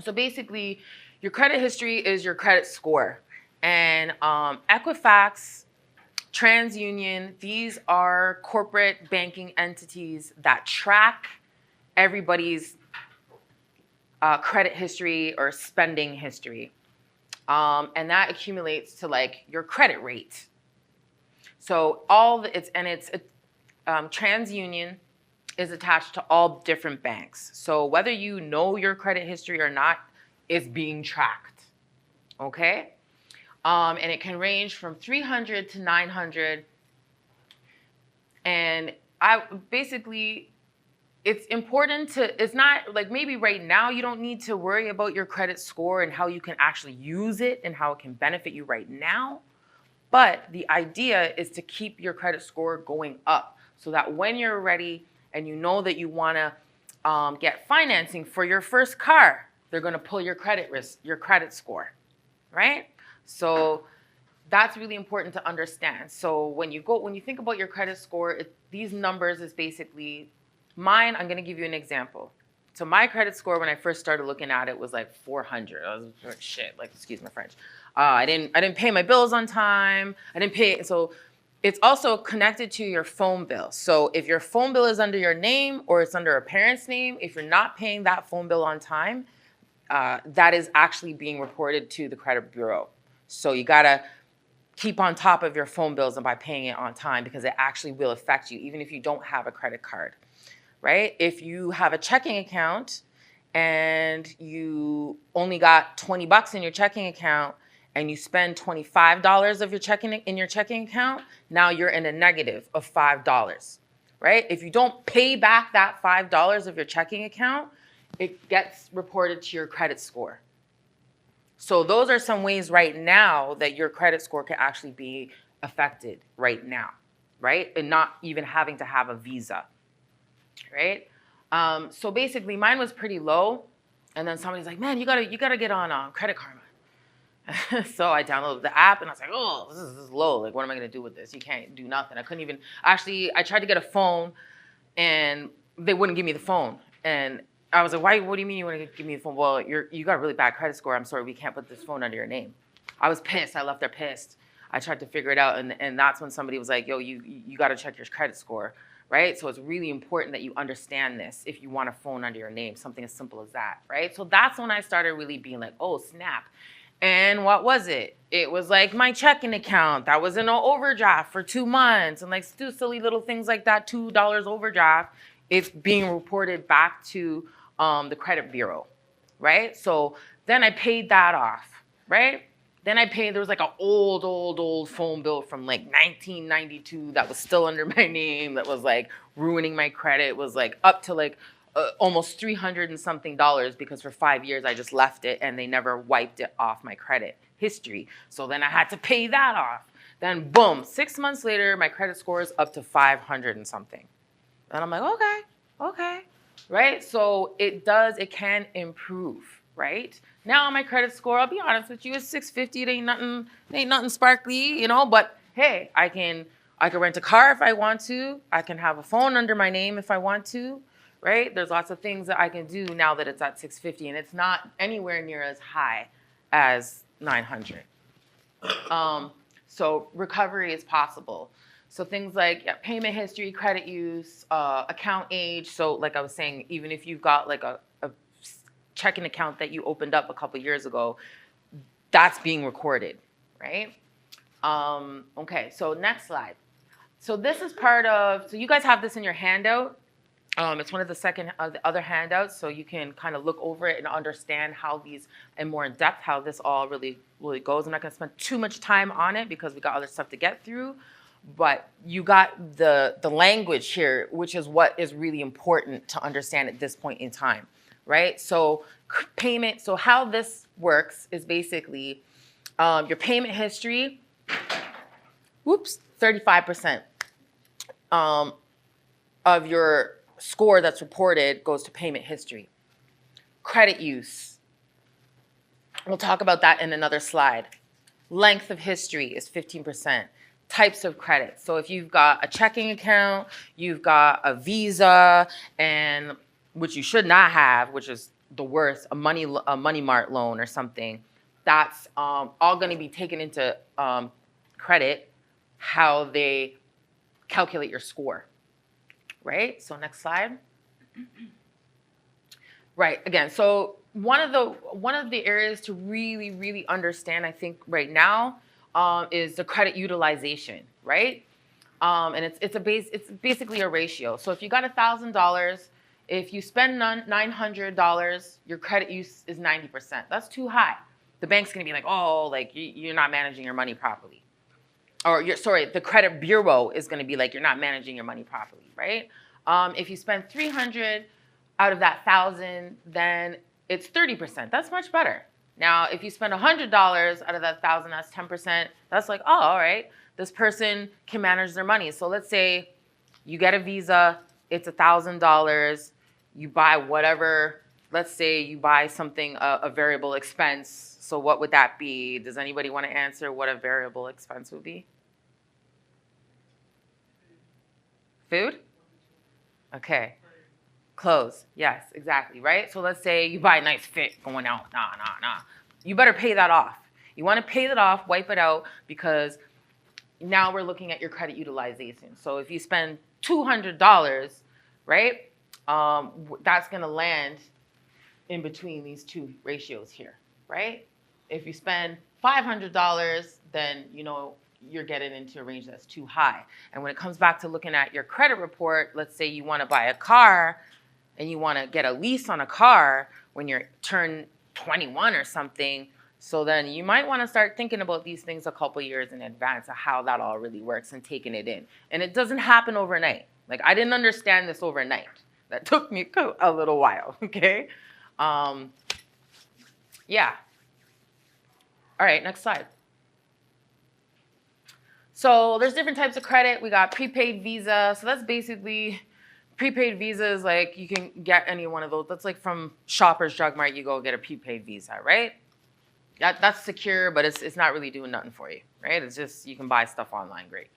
So basically, your credit history is your credit score. And Equifax, TransUnion, these are corporate banking entities that track everybody's credit history or spending history. And that accumulates to like your credit rate. So TransUnion is attached to all different banks. So whether you know your credit history or not, it's being tracked, okay? And it can range from 300 to 900. And it's important it's not like maybe right now you don't need to worry about your credit score and how you can actually use it and how it can benefit you right now. But the idea is to keep your credit score going up so that when you're ready and you know that you want to get financing for your first car, they're going to pull your credit score, right? So that's really important to understand. So when you think about your credit score, these numbers is basically mine. I'm going to give you an example. So my credit score when I first started looking at it was like 400. I was like, shit, like, excuse my French. I didn't pay my bills on time. So it's also connected to your phone bill. So if your phone bill is under your name or it's under a parent's name, if you're not paying that phone bill on time, that is actually being reported to the credit bureau. So you gotta keep on top of your phone bills and by paying it on time because it actually will affect you even if you don't have a credit card, right? If you have a checking account and you only got $20 in your checking account and you spend $25 of your checking account, now you're in a negative of $5, right? If you don't pay back that $5 of your checking account, it gets reported to your credit score. So those are some ways right now that your credit score can actually be affected right now, right? And not even having to have a visa, right? So basically mine was pretty low. And then somebody's like, man, you gotta get on Credit Karma. So I downloaded the app and I was like, oh, this is low. Like, what am I gonna do with this? You can't do nothing. I couldn't even, actually, I tried to get a phone and they wouldn't give me the phone. And I was like, why? What do you mean you want to give me the phone? Well, you got a really bad credit score. I'm sorry, we can't put this phone under your name. I was pissed. I left there pissed. I tried to figure it out, and that's when somebody was like, yo, you got to check your credit score, right? So it's really important that you understand this if you want a phone under your name, something as simple as that, right? So that's when I started really being like, oh, snap. And what was it? It was like my checking account that was in an overdraft for 2 months and like silly little things like that, $2 overdraft. It's being reported back to the credit bureau, right? So then I paid that off, right? Then there was like an old phone bill from like 1992 that was still under my name that was like ruining my credit. It was like up to like almost $300 and something because for 5 years I just left it and they never wiped it off my credit history. So then I had to pay that off. Then boom, 6 months later, my credit score is up to 500 and something. And I'm like, okay, right? So it can improve, right? Now my credit score, I'll be honest with you, is 650. It ain't nothing sparkly, you know, but hey, I can rent a car if I want to. I can have a phone under my name if I want to, right? There's lots of things that I can do now that it's at 650 and it's not anywhere near as high as 900. So recovery is possible. So things like payment history, credit use, account age. So like I was saying, even if you've got like a checking account that you opened up a couple years ago, that's being recorded, right? Okay, so next slide. So this is so you guys have this in your handout. It's one of the other handouts, so you can kind of look over it and understand how and more in depth how this all really really goes. I'm not going to spend too much time on it because we got other stuff to get through. But you got the language here, which is what is really important to understand at this point in time, right? So payment, so how this works is basically your payment history, 35% of your score that's reported goes to payment history. Credit use, we'll talk about that in another slide. Length of history is 15%. Types of credit. So if you've got a checking account, you've got a Visa, and which you should not have, which is the worst, a money mart loan or something, that's all going to be taken into credit, how they calculate your score, right? So next slide. Right, again, so one of the areas to really understand, I think, right now is the credit utilization, right? And it's basically a ratio. So if you got $1,000, if you spend $900, your credit use is 90%. That's too high. The bank's gonna be like, oh, like you're not managing your money properly. Or the credit bureau is gonna be like, you're not managing your money properly, right? If you spend $300 out of that $1,000, then it's 30%. That's much better. Now, if you spend $100 out of that $1,000, that's 10%. That's like, oh, all right, this person can manage their money. So let's say you get a Visa, it's $1,000, you buy whatever, let's say you buy something, a variable expense. So what would that be? Does anybody want to answer what a variable expense would be? Food? Okay. Clothes, yes, exactly, right? So let's say you buy a nice fit going out, nah. You better pay that off. You want to pay that off, wipe it out, because now we're looking at your credit utilization. So if you spend $200, right, that's going to land in between these two ratios here, right? If you spend $500, then, you're getting into a range that's too high. And when it comes back to looking at your credit report, let's say you want to buy a car and you want to get a lease on a car when you're turn 21 or something, so then you might want to start thinking about these things a couple years in advance of how that all really works and taking it in. And it doesn't happen overnight. Like, I didn't understand this overnight. That took me a little while, okay? Yeah. All right, next slide. So there's different types of credit. We got prepaid Visa. So that's basically, prepaid Visa is like you can get any one of those. That's like from Shoppers Drug Mart, you go get a prepaid Visa, right? That's secure, but it's not really doing nothing for you, right? It's just you can buy stuff online, great.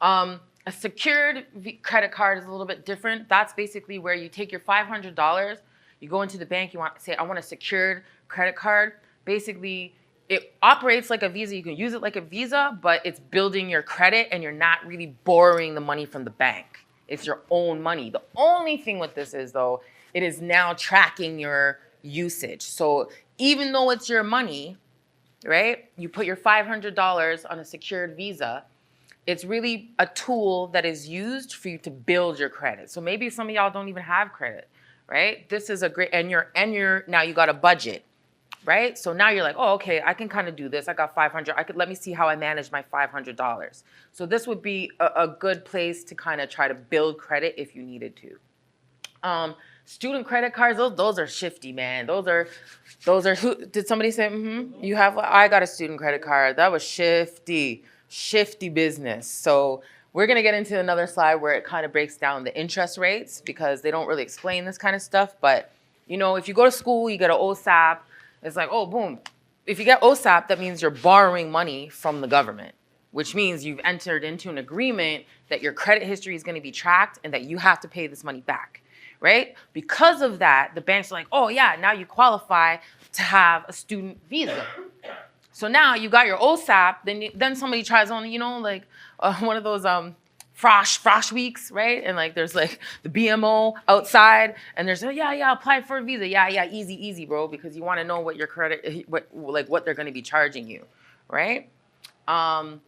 A secured credit card is a little bit different. That's basically where you take your $500, you go into the bank, you want to say, I want a secured credit card. Basically, it operates like a Visa. You can use it like a Visa, but it's building your credit and you're not really borrowing the money from the bank. It's your own money. The only thing with this is, though, it is now tracking your usage. So even though it's your money, right, you put your $500 on a secured Visa, it's really a tool that is used for you to build your credit. So maybe some of y'all don't even have credit, right? This is a great, and you're now you got a budget, right? So now you're like, oh, okay, I can kind of do this. I got 500. Let me see how I manage my $500. So this would be a good place to kind of try to build credit if you needed to. Student credit cards, those are shifty, man. Those are who, did somebody say, you have, I got a student credit card. That was shifty business. So we're gonna get into another slide where it kind of breaks down the interest rates because they don't really explain this kind of stuff. But, if you go to school, you get an OSAP, it's like, oh, boom. If you get OSAP, that means you're borrowing money from the government, which means you've entered into an agreement that your credit history is going to be tracked and that you have to pay this money back, right? Because of that, the banks are like, oh, yeah, now you qualify to have a student visa. So now you got your OSAP, then somebody tries on, one of those F.L.E.S.H weeks, right? And like there's like the BMO outside, and there's apply for a visa, easy, bro, because you want to know what your credit, what they're going to be charging you, right? So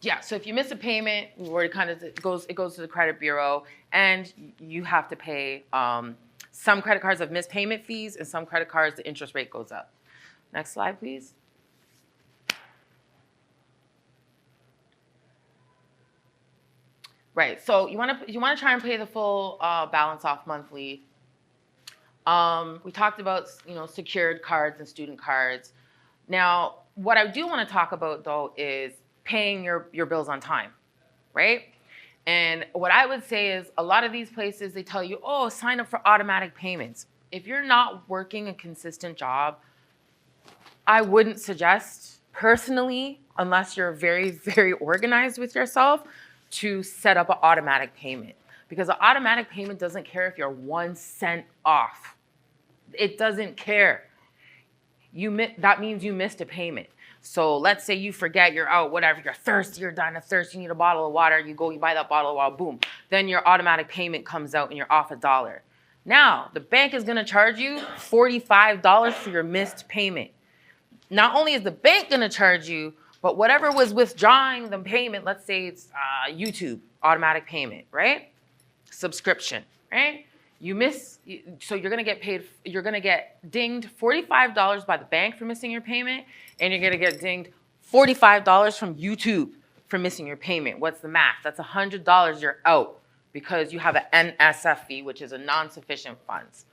if you miss a payment, where it goes to the credit bureau, and you have to pay. Some credit cards have missed payment fees, and some credit cards the interest rate goes up. Next slide, please. Right. So you want to try and pay the full balance off monthly. We talked about secured cards and student cards. Now, what I do want to talk about though is paying your bills on time, right? And what I would say is a lot of these places, they tell you, oh, sign up for automatic payments. If you're not working a consistent job, I wouldn't suggest personally, unless you're very, very organized with yourself, to set up an automatic payment. Because an automatic payment doesn't care if you're 1 cent off. It doesn't care. That means you missed a payment. So let's say you forget, you're out, whatever, you're thirsty, you're dying of thirst, you need a bottle of water, you go, you buy that bottle of water, boom. Then your automatic payment comes out and you're off $1. Now, the bank is gonna charge you $45 for your missed payment. Not only is the bank gonna charge you, but whatever was withdrawing the payment, let's say it's YouTube, automatic payment, right? Subscription, right? So you're gonna get paid, you're gonna get dinged $45 by the bank for missing your payment, and you're gonna get dinged $45 from YouTube for missing your payment. What's the math? That's $100 you're out because you have an NSF fee, which is a non-sufficient funds.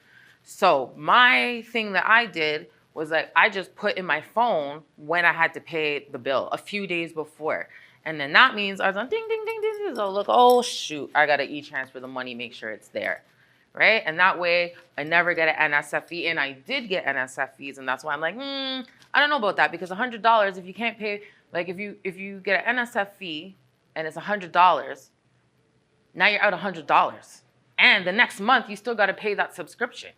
So my thing that I did was like, I just put in my phone when I had to pay the bill a few days before. And then that means I was on ding, ding, ding, ding, ding. So look, oh shoot, I gotta e-transfer the money, make sure it's there. Right? And that way I never get an NSF fee, and I did get NSF fees, and that's why I'm like, I don't know about that, because $100, if you can't pay, like if you get an NSF fee and it's $100, now you're out $100. And the next month you still gotta pay that subscription.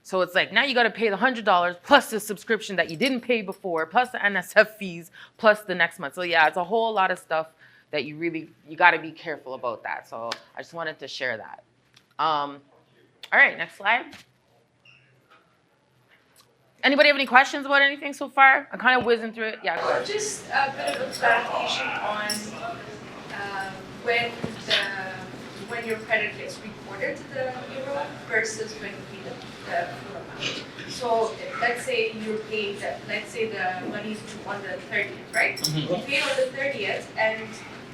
So it's like now you gotta pay the $100 plus the subscription that you didn't pay before, plus the NSF fees, plus the next month. So yeah, it's a whole lot of stuff that you gotta be careful about that. So I just wanted to share that. All right, next slide. Anybody have any questions about anything so far? I'm kind of whizzing through it. Yeah, go ahead. Just a bit of a clarification on when your credit gets reported to the bureau versus when you pay the full amount. So let's say you're paid, let's say the money is due on the 30th, right? Mm-hmm. You pay on the 30th, and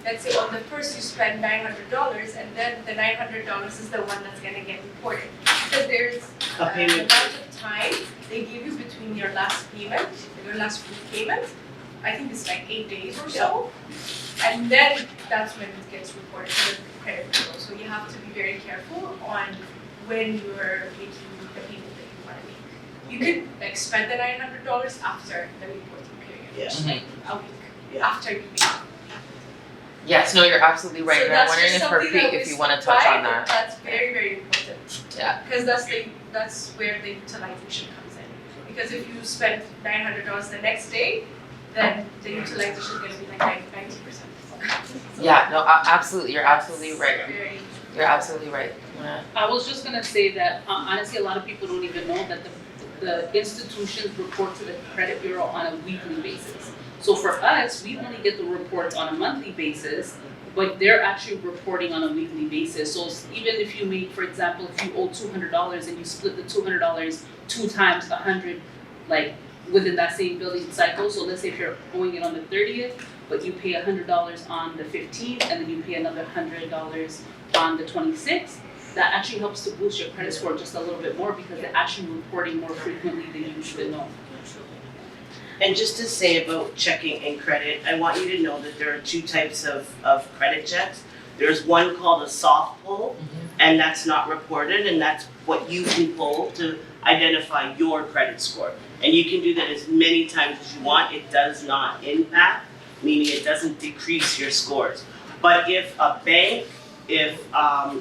let's say on the first you spend $900, and then the $900 is the one that's going to get reported. Because there's A payment. the amount of time they give you between your last payment, your last full payment. I think it's like 8 days or so. And then that's when it gets reported to the credit bureau. So you have to be very careful on when you're making the payment that you want to make. You could like spend the $900 after the reporting period. Yes. Like a week Yeah. after you pay. Yes, no, you're absolutely right. So And I'm that's wondering just if something that Harpreet, if we you want to stuck touch by, on but that. that's very, very important. Yeah. Because that's where the utilization comes in. Because if you spend $900 the next day, then the utilization is going to be like 90%. So Yeah, no, absolutely. You're absolutely right. very- You're absolutely right. Yeah. I was just gonna say that honestly, a lot of people don't even know that the institutions report to the credit bureau on a weekly basis. So for us, we only get the reports on a monthly basis, but they're actually reporting on a weekly basis. So even if you make, for example, if you owe $200 and you split the $200 2 times 100, like within that same billing cycle. So let's say if you're owing it on the 30th, but you pay $100 on the 15th, and then you pay another $100 on the 26th, that actually helps to boost your credit score just a little bit more because they're actually reporting more frequently than you should know. And just to say about checking and credit, I want you to know that there are 2 types of credit checks. There's one called a soft pull, and that's not reported, and that's what you can pull to identify your credit score. And you can do that as many times as you want. It does not impact, meaning it doesn't decrease your scores. But if a bank, if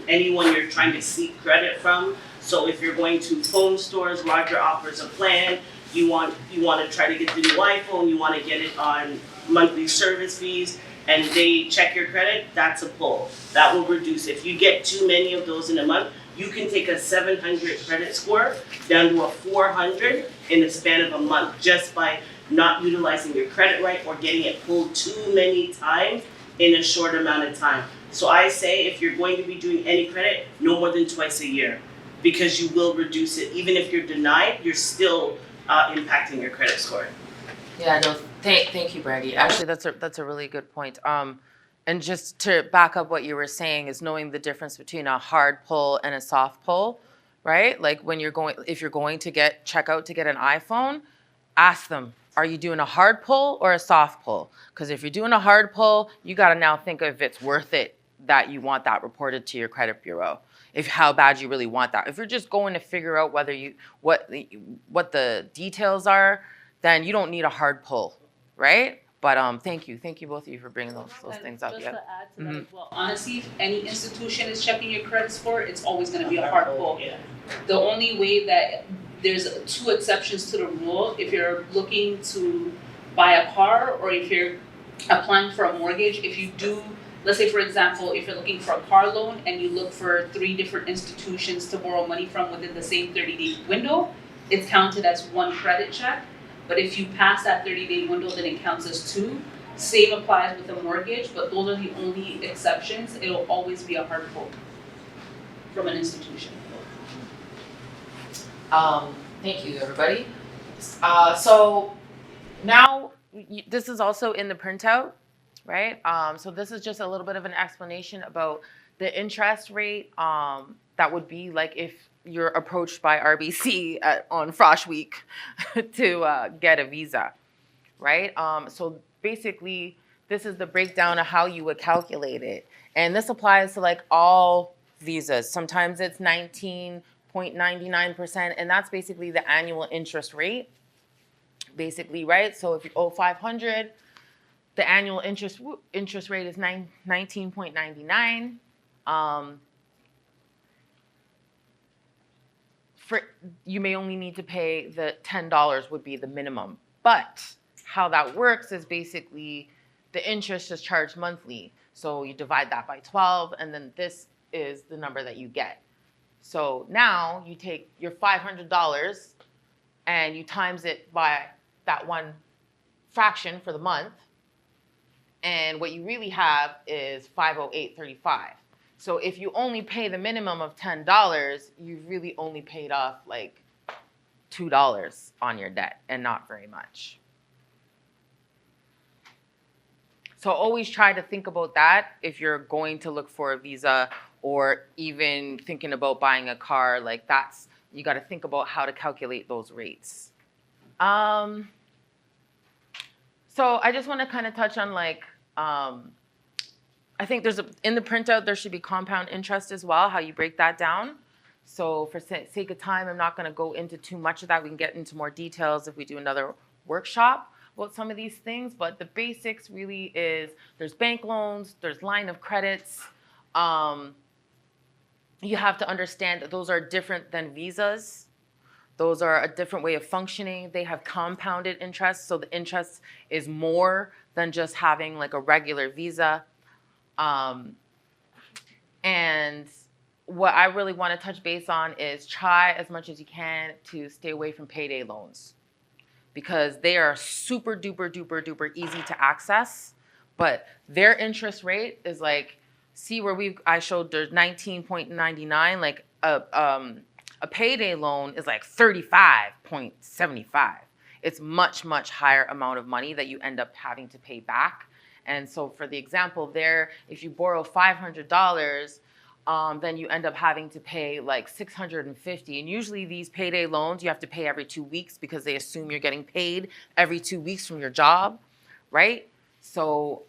anyone you're trying to seek credit from, so if you're going to phone stores, Roger offers a plan, you want to try to get the new iPhone, you want to get it on monthly service fees, and they check your credit, that's a pull. That will reduce. If you get too many of those in a month, you can take a 700 credit score down to a 400 in the span of a month just by not utilizing your credit right or getting it pulled too many times in a short amount of time. So I say if you're going to be doing any credit, no more than twice a year, because you will reduce it. Even if you're denied, you're still impacting your credit score. Yeah, no, thank you, Brandy. Actually, that's a really good point. And just to back up what you were saying is knowing the difference between a hard pull and a soft pull, right? Like when if you're going to check out to get an iPhone, ask them, are you doing a hard pull or a soft pull? Because if you're doing a hard pull, you got to now think if it's worth it that you want that reported to your credit bureau. If how bad you really want that. If you're just going to figure out what the details are, then you don't need a hard pull, right? But thank you both of you for bringing those things up. Just Yeah. to add to that as well, honestly, if any institution is checking your credit score, it's always going to be a hard pull. Yeah. The only way that there's 2 exceptions to the rule, if you're looking to buy a car or if you're applying for a mortgage, if you do, let's say for example, if you're looking for a car loan and you look for 3 different institutions to borrow money from within the same 30-day window, it's counted as 1 credit check. But if you pass that 30-day window, then it counts as 2. Same applies with a mortgage, but those are the only exceptions. It'll always be a hard pull from an institution. Thank you, everybody. So now this is also in the printout, right? So this is just a little bit of an explanation about the interest rate that would be like if you're approached by RBC on F.L.E.S.H week to get a visa, right? So basically, this is the breakdown of how you would calculate it. And this applies to like all visas. Sometimes it's 19.99%, and that's basically the annual interest rate, basically, right? So if you owe $500, the annual interest rate is 19.99. You may only need to pay the $10 would be the minimum. But how that works is basically the interest is charged monthly. So you divide that by 12, and then this is the number that you get. So now you take your $500 and you times it by that one fraction for the month. And what you really have is $508.35. So if you only pay the minimum of $10, you've really only paid off like $2 on your debt and not very much. So always try to think about that if you're going to look for a visa or even thinking about buying a car. Like you got to think about how to calculate those rates. So I just want to kind of touch on like, I think in the printout, there should be compound interest as well, how you break that down. So for sake of time, I'm not going to go into too much of that. We can get into more details if we do another workshop about some of these things. But the basics really is there's bank loans, there's line of credits. You have to understand that those are different than visas. Those are a different way of functioning. They have compounded interest. So the interest is more than just having like a regular visa. And what I really want to touch base on is try as much as you can to stay away from payday loans because they are super duper duper duper easy to access, but their interest rate is like, see where I showed there's 19.99, like a payday loan is like 35.75. It's much, much higher amount of money that you end up having to pay back. And so for the example there, if you borrow $500, then you end up having to pay like $650. And usually these payday loans, you have to pay every 2 weeks because they assume you're getting paid every 2 weeks from your job, right? So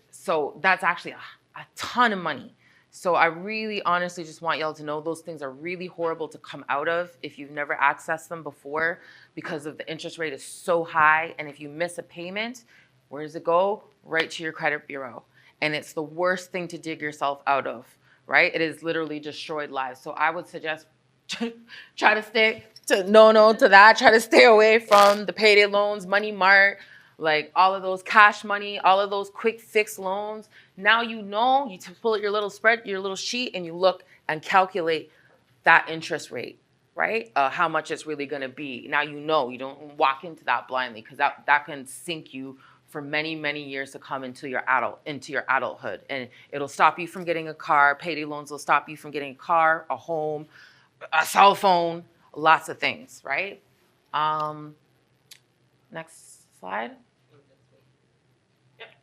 that's actually a ton of money. So I really honestly just want y'all to know those things are really horrible to come out of if you've never accessed them before because of the interest rate is so high. And if you miss a payment, where does it go? Right to your credit bureau. And it's the worst thing to dig yourself out of, right? It has literally destroyed lives. So I would suggest try to stay to that. Try to stay away from the payday loans, Money Mart, like all of those cash money, all of those quick fix loans. Now you know, you pull out your little sheet, and you look and calculate that interest rate, right? How much it's really going to be. Now you know, you don't walk into that blindly because that can sink you for many, many years to come into your adulthood. And it'll stop you from getting a car. Payday loans will stop you from getting a car, a home, a cell phone, lots of things, right? Next slide.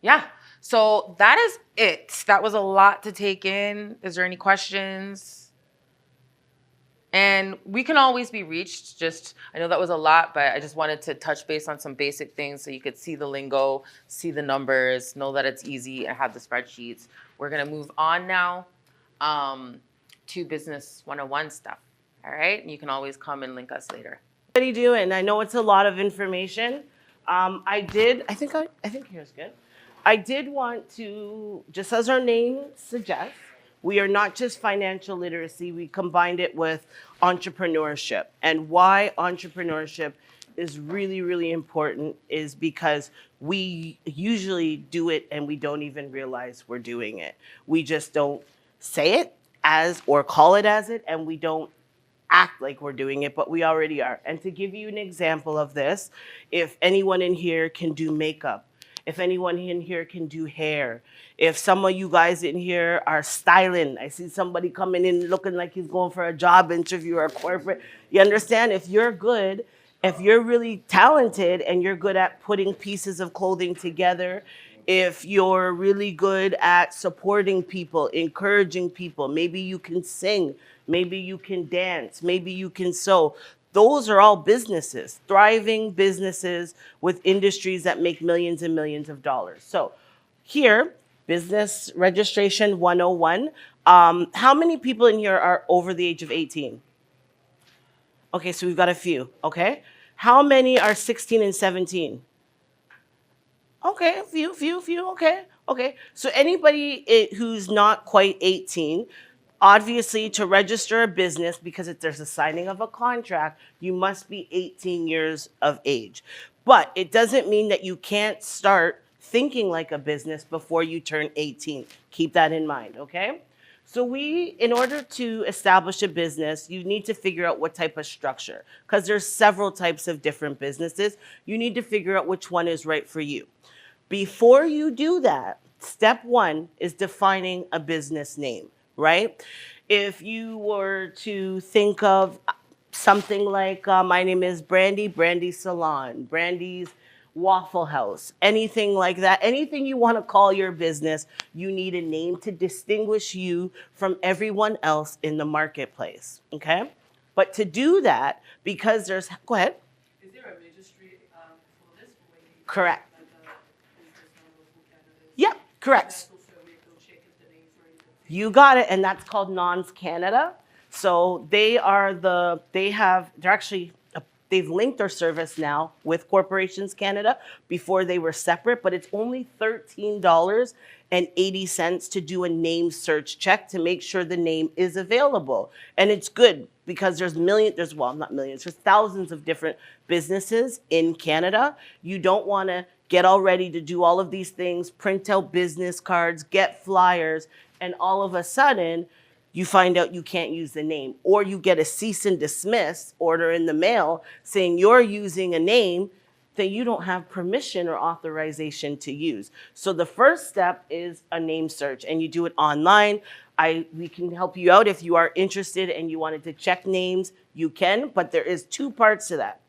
Yeah. So that is it. That was a lot to take in. Is there any questions? And we can always be reached. Just, I know that was a lot, but I just wanted to touch base on some basic things so you could see the lingo, see the numbers, know that it's easy, and have the spreadsheets. We're gonna move on now to Business 101 stuff. All right, and you can always come and link us later. What are you doing? I know it's a lot of information. I think here's good. I did want to, just as our name suggests, we are not just financial literacy, we combined it with entrepreneurship. And why entrepreneurship is really, really important is because we usually do it and we don't even realize we're doing it. We just don't say it as or call it as it, and we don't act like we're doing it, but we already are. And to give you an example of this, if anyone in here can do makeup, if anyone in here can do hair, if some of you guys in here are styling, I see somebody coming in looking like he's going for a job interview or a corporate, you understand? If you're good, if you're really talented and you're good at putting pieces of clothing together, if you're really good at supporting people, encouraging people, maybe you can sing, maybe you can dance, maybe you can sew. Those are all businesses, thriving businesses with industries that make millions and millions of dollars. So here, Business Registration 101. How many people in here are over the age of 18? Okay, so we've got a few, okay? How many are 16 and 17? Okay, a few, okay. Okay, so anybody who's not quite 18, obviously to register a business, because if there's a signing of a contract, you must be 18 years of age. But it doesn't mean that you can't start thinking like a business before you turn 18. Keep that in mind, okay? So in order to establish a business, you need to figure out what type of structure, because there's several types of different businesses. You need to figure out which one is right for you. Before you do that, step one is defining a business name, right? If you were to think of something like, my name is Brandy's Salon, Brandy's Waffle House, anything like that, anything you want to call your business, you need a name to distinguish you from everyone else in the marketplace, okay? But to do that, because go ahead. Is there a registry for this? Correct. Yep, correct. You got it, and that's called NONS Canada. So they've linked their service now with Corporations Canada. Before they were separate, but it's only $13.80 to do a name search check to make sure the name is available. And it's good because there's thousands of different businesses in Canada. You don't want to get all ready to do all of these things, print out business cards, get flyers, and all of a sudden, you find out you can't use the name, or you get a cease and dismiss order in the mail saying you're using a name that you don't have permission or authorization to use. So the first step is a name search, and you do it online. We can help you out if you are interested and you wanted to check names, you can, but there is two parts to that.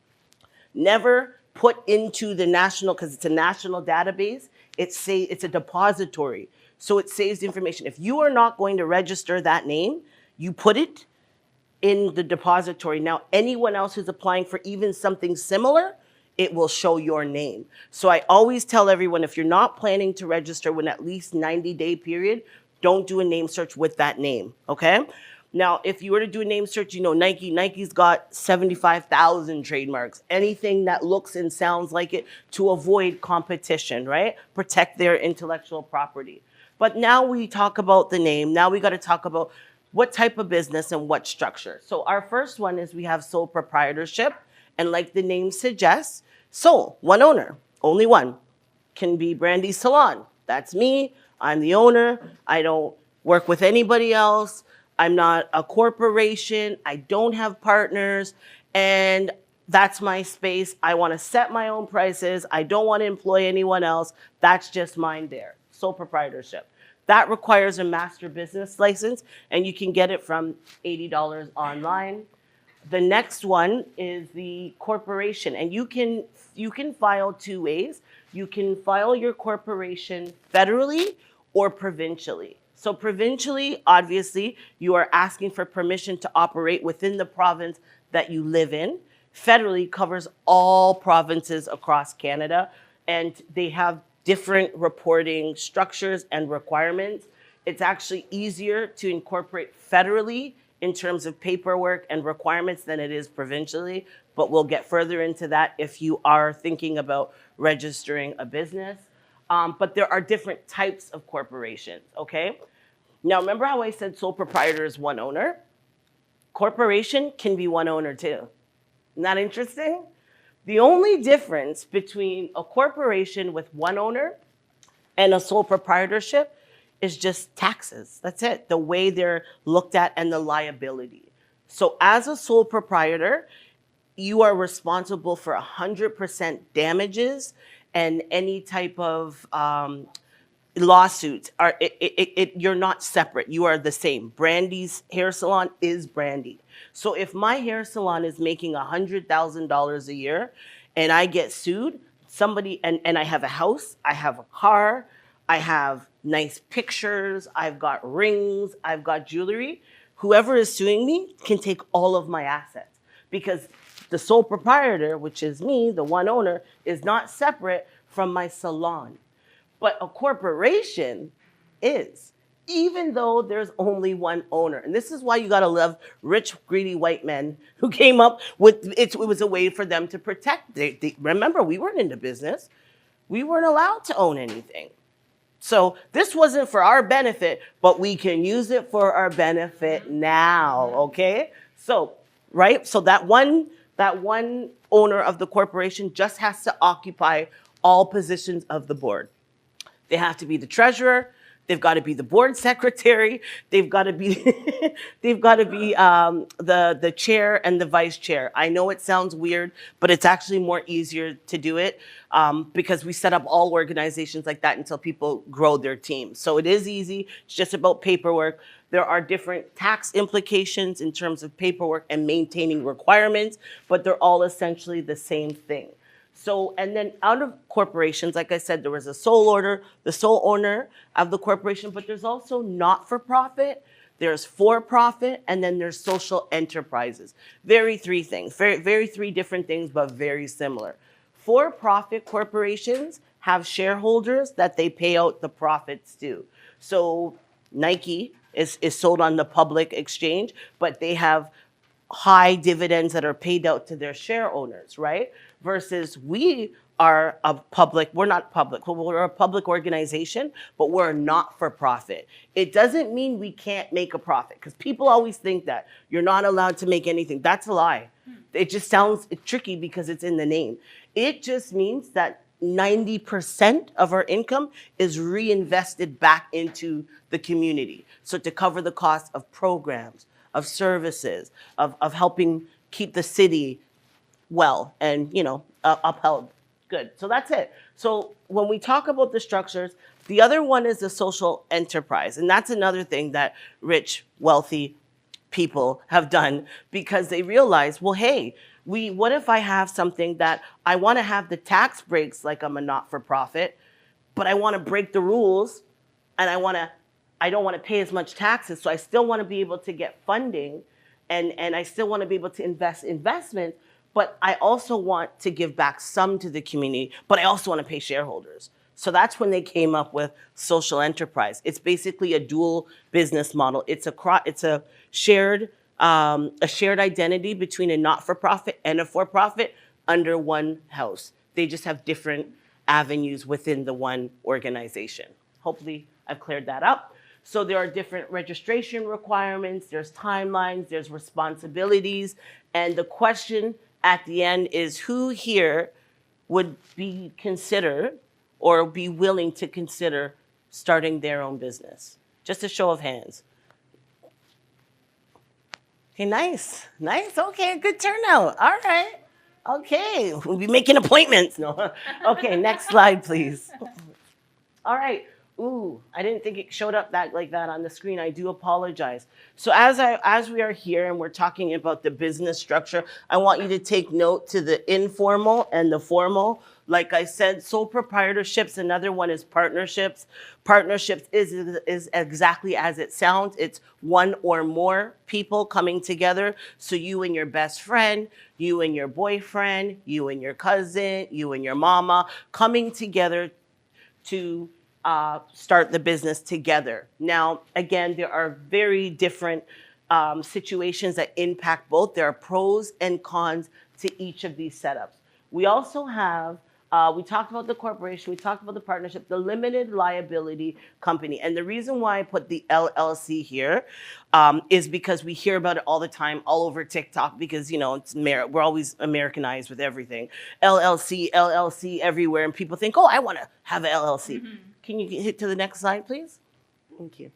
Never put into the national, because it's a national database, it's a depository. So it saves information. If you are not going to register that name, you put it in the depository. Now, anyone else who's applying for even something similar, it will show your name. So I always tell everyone, if you're not planning to register within at least 90-day period, don't do a name search with that name, okay? Now, if you were to do a name search, Nike's got 75,000 trademarks, anything that looks and sounds like it, to avoid competition, right? Protect their intellectual property. But now we talk about the name. Now we got to talk about what type of business and what structure. So our first one is we have sole proprietorship. And like the name suggests, sole, one owner, only one. Can be Brandy's Salon. That's me. I'm the owner. I don't work with anybody else. I'm not a corporation. I don't have partners. And that's my space. I want to set my own prices. I don't want to employ anyone else. That's just mine there. Sole proprietorship. That requires a master business license, and you can get it from $80 online. The next one is the corporation, and you can file two ways. you can file your corporation federally or provincially. So provincially, obviously, you are asking for permission to operate within the province that you live in. Federally covers all provinces across Canada, and they have different reporting structures and requirements. It's actually easier to incorporate federally in terms of paperwork and requirements than it is provincially, but we'll get further into that if you are thinking about registering a business. But there are different types of corporations, okay? Now, remember how I said sole proprietor is one owner? Corporation can be one owner too. Isn't that interesting? The only difference between a corporation with one owner and a sole proprietorship is just taxes. That's it. The way they're looked at and the liability. So as a sole proprietor, you are responsible for 100% damages and any type of lawsuits. You're not separate. You are the same. Brandy's hair salon is Brandy. So if my hair salon is making $100,000 a year and I get sued, and I have a house, I have a car, I have nice pictures, I've got rings, I've got jewelry, whoever is suing me can take all of my assets because the sole proprietor, which is me, the one owner, is not separate from my salon. But a corporation is, even though there's only one owner. And this is why you gotta love rich, greedy white men who came up with, it was a way for them to protect. Remember, we weren't into business. We weren't allowed to own anything. So this wasn't for our benefit, but we can use it for our benefit now, okay? So, right, so that one owner of the corporation just has to occupy all positions of the board. They have to be the treasurer. They've got to be the board secretary. They've got to be, the chair and the vice chair. I know it sounds weird, but it's actually more easier to do it because we set up all organizations like that until people grow their team. So it is easy. It's just about paperwork. There are different tax implications in terms of paperwork and maintaining requirements, but they're all essentially the same thing. So, and then out of corporations, like I said, there was the sole owner of the corporation, but there's also not-for-profit, there's for-profit, and then there's social enterprises. Very three different things, but very similar. For-profit corporations have shareholders that they pay out the profits to. So Nike is sold on the public exchange, but they have high dividends that are paid out to their share owners, right? Versus we are we're not public, we're a public organization, but we're not for profit. It doesn't mean we can't make a profit, because people always think that you're not allowed to make anything. That's a lie. It just sounds tricky because it's in the name. It just means that 90% of our income is reinvested back into the community. So to cover the cost of programs, of services, of helping keep the city well and, upheld. Good. So that's it. So when we talk about the structures, the other one is the social enterprise. And that's another thing that rich, wealthy people have done, because they realize, well, hey, what if I have something that I want to have the tax breaks like I'm a not-for-profit, but I want to break the rules and I don't want to pay as much taxes, so I still want to be able to get funding and I still want to be able to investment, but I also want to give back some to the community, but I also want to pay shareholders. So that's when they came up with social enterprise. It's basically a dual business model. It's a shared identity between a not-for-profit and a for-profit under one house. They just have different avenues within the one organization. Hopefully I've cleared that up. So there are different registration requirements, there's timelines, there's responsibilities, and the question at the end is, who here would be considered or be willing to consider starting their own business? Just a show of hands. Okay, nice, okay, good turnout, all right. Okay, we'll be making appointments. No, okay, next slide, please. All right. Ooh, I didn't think it showed up like that on the screen. I do apologize. So as we are here and we're talking about the business structure, I want you to take note to the informal and the formal Like I said, sole proprietorships, another one is partnerships. Partnerships is exactly as it sounds. It's one or more people coming together. So you and your best friend, you and your boyfriend, you and your cousin, you and your mama coming together to start the business together. Now, again, there are very different situations that impact both. There are pros and cons to each of these setups. We also have, we talked about the corporation, we talked about the partnership, the limited liability company. And the reason why I put the LLC here is because we hear about it all the time, all over TikTok, because, you know, we're always Americanized with everything. LLC everywhere. And people think, oh, I want to have an LLC. Mm-hmm. Can you hit to the next slide, please? Thank you.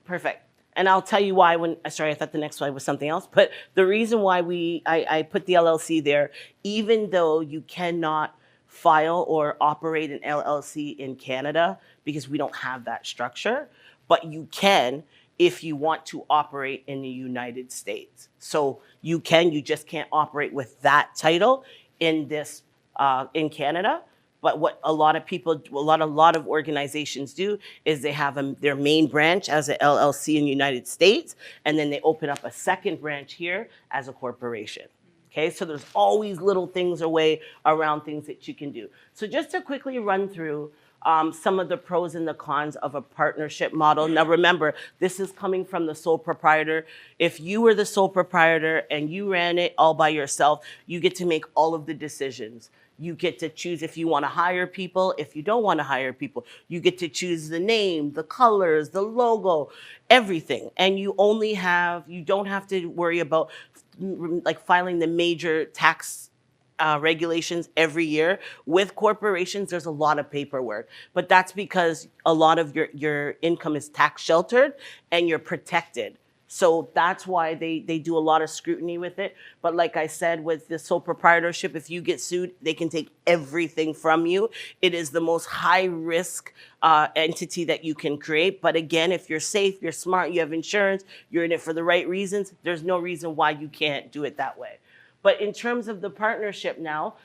Perfect. And I'll tell you why sorry, I thought the next slide was something else. But the reason why I put the LLC there, even though you cannot file or operate an LLC in Canada because we don't have that structure, but you can if you want to operate in the United States. So you just can't operate with that title in Canada. But what a lot of organizations do is they have their main branch as an LLC in the United States, and then they open up a second branch here as a corporation. Okay, so there's always little things around things that you can do. So just to quickly run through some of the pros and the cons of a partnership model. Now remember, this is coming from the sole proprietor. If you were the sole proprietor and you ran it all by yourself, you get to make all of the decisions. You get to choose if you want to hire people, if you don't want to hire people. You get to choose the name, the colors, the logo, everything. And you don't have to worry about like filing the major tax regulations every year. With corporations, there's a lot of paperwork, but that's because a lot of your income is tax sheltered and you're protected. So that's why they do a lot of scrutiny with it. But like I said, with the sole proprietorship, if you get sued, they can take everything from you. It is the most high risk entity that you can create. But again, if you're safe, you're smart, you have insurance, you're in it for the right reasons, there's no reason why you can't do it that way. But in terms of the partnership now,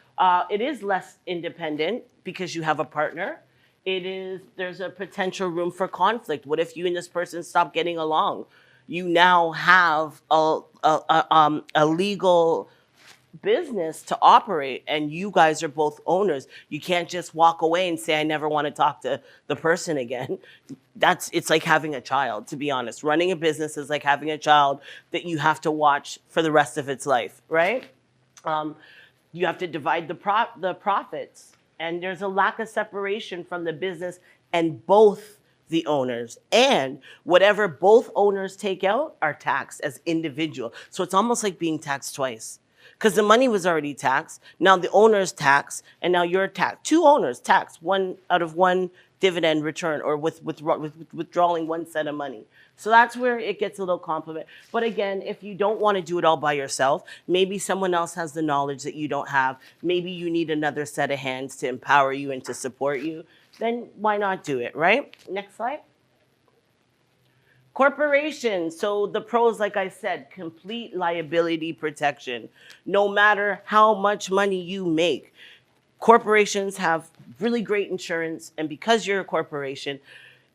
it is less independent because you have a partner. There's a potential room for conflict. What if you and this person stop getting along? You now have a legal business to operate, and you guys are both owners. You can't just walk away and say, I never want to talk to the person again. It's like having a child, to be honest. Running a business is like having a child that you have to watch for the rest of its life, right? You have to divide the profits, and there's a lack of separation from the business and both the owners, and whatever both owners take out are taxed as individual. So it's almost like being taxed twice, because the money was already taxed. Now the owner's taxed, and now you're taxed. Two owners taxed, one out of one dividend return, or with withdrawing one set of money. So that's where it gets a little complicated. But again, if you don't want to do it all by yourself, maybe someone else has the knowledge that you don't have. Maybe you need another set of hands to empower you and to support you. Then why not do it, right? Next slide. Corporations. So the pros, like I said, complete liability protection. No matter how much money you make, corporations have really great insurance. And because you're a corporation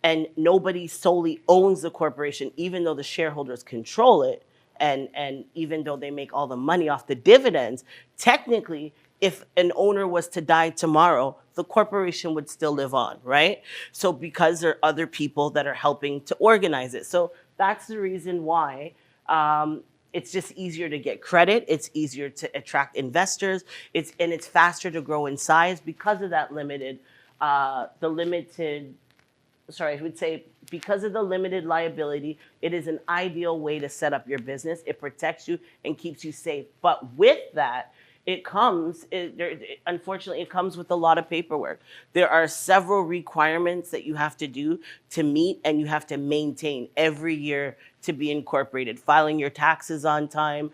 and nobody solely owns the corporation, even though the shareholders control it, and even though they make all the money off the dividends, technically, if an owner was to die tomorrow, the corporation would still live on, right? So because there are other people that are helping to organize it. So that's the reason why it's just easier to get credit. It's easier to attract investors. It's faster to grow in size because of that because of the limited liability. It is an ideal way to set up your business. It protects you and keeps you safe. But with that, unfortunately, it comes with a lot of paperwork. There are several requirements that you have to do to meet, and you have to maintain every year to be incorporated. Filing your taxes on time,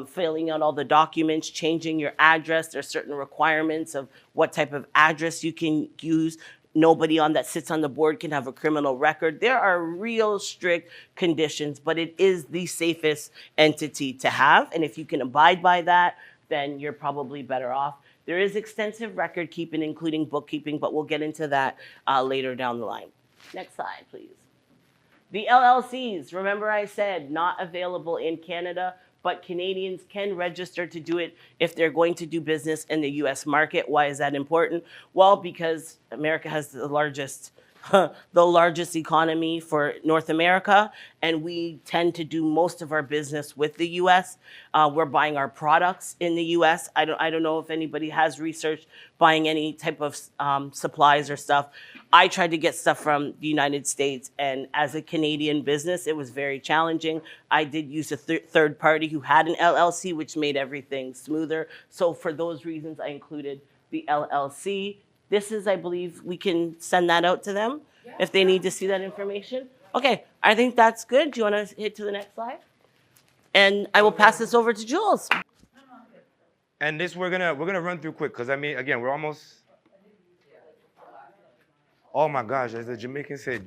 filling out all the documents, changing your address. There's certain requirements of what type of address you can use. Nobody that sits on the board can have a criminal record. There are real strict conditions, but it is the safest entity to have. And if you can abide by that, then you're probably better off. There is extensive record keeping, including bookkeeping, but we'll get into that later down the line. Next slide, please. The LLCs, remember I said not available in Canada, but Canadians can register to do it if they're going to do business in the US market. Why is that important? Well, because America has the largest economy for North America, and we tend to do most of our business with the US. We're buying our products in the US. I don't know if anybody has researched buying any type of supplies or stuff. I tried to get stuff from the United States, and as a Canadian business, it was very challenging. I did use a third party who had an LLC, which made everything smoother. So for those reasons, I included the LLC. This is, I believe, we can send that out to them if they need to see that information. Okay, I think that's good. Do you want to hit to the next slide? And I will pass this over to Jules. And this we're gonna run through quick because I mean, again, we're almost. Oh my gosh, as the Jamaicans say,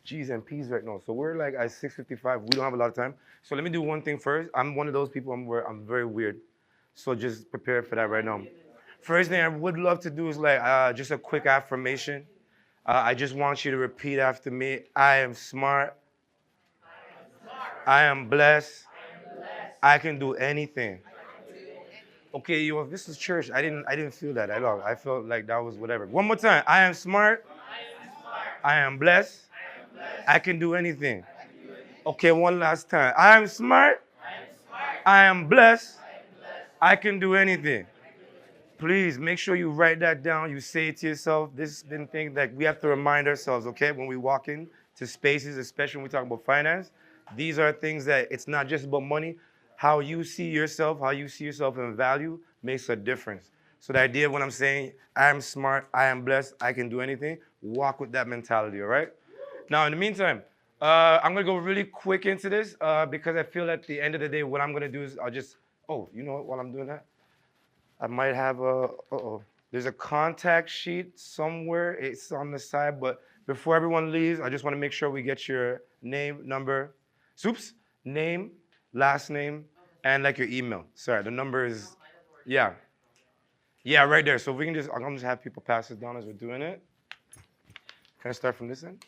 G's and P's right now. So we're like at 6:55. We don't have a lot of time. So let me do one thing first. I'm one of those people. I'm very weird. So just prepare for that right now. First thing I would love to do is like just a quick affirmation. I just want you to repeat after me. I am smart. I am blessed. I can do anything. Okay, yo, if this is church, I didn't feel that at all. I felt like that was whatever. One more time. I am smart. I am blessed. I can do anything. Okay, one last time. I am smart. I am blessed. I can do anything. Please make sure you write that down. You say it to yourself. This has been things that we have to remind ourselves, okay, when we walk into spaces, especially when we talk about finance. These are things that it's not just about money. How you see yourself in value makes a difference. So the idea of when I'm saying, I am smart, I am blessed, I can do anything, walk with that mentality, all right? Now, in the meantime, I'm going to go really quick into this because I feel at the end of the day, what I'm going to do is I'll just, you know what, while I'm doing that, I might have there's a contact sheet somewhere. It's on the side, but before everyone leaves, I just want to make sure we get your name, number, name, last name, and like your email. Sorry, the number is, yeah, right there. So we can I'm gonna just have people pass this down as we're doing it. Can I start from this end?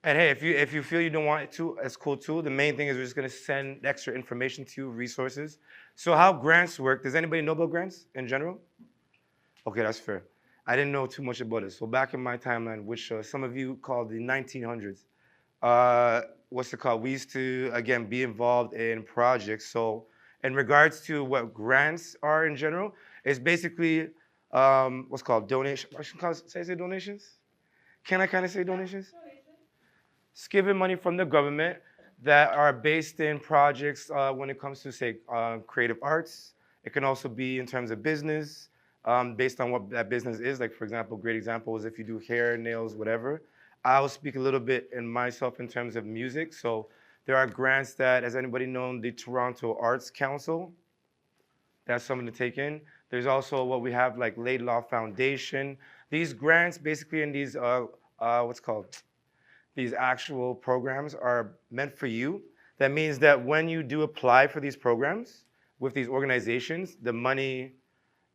And hey, if you feel you don't want it to, it's cool too. The main thing is we're just gonna send extra information to you, resources. So how grants work, does anybody know about grants in general? Okay, that's fair. I didn't know too much about it. So back in my timeline, which some of you call the 1900s, what's it called? We used to, again, be involved in projects. So in regards to what grants are in general, it's basically what's called donation. Say donations? Can I kind of say donations? It's giving money from the government that are based in projects when it comes to, say, creative arts. It can also be in terms of business, based on what that business is. Like, for example, great example is if you do hair, nails, whatever. I'll speak a little bit in myself in terms of music. So there are grants that, has anybody known the Toronto Arts Council? That's something to take in. There's also what we have like Laidlaw Foundation. These grants basically in these, these actual programs are meant for you. That means that when you do apply for these programs with these organizations, the money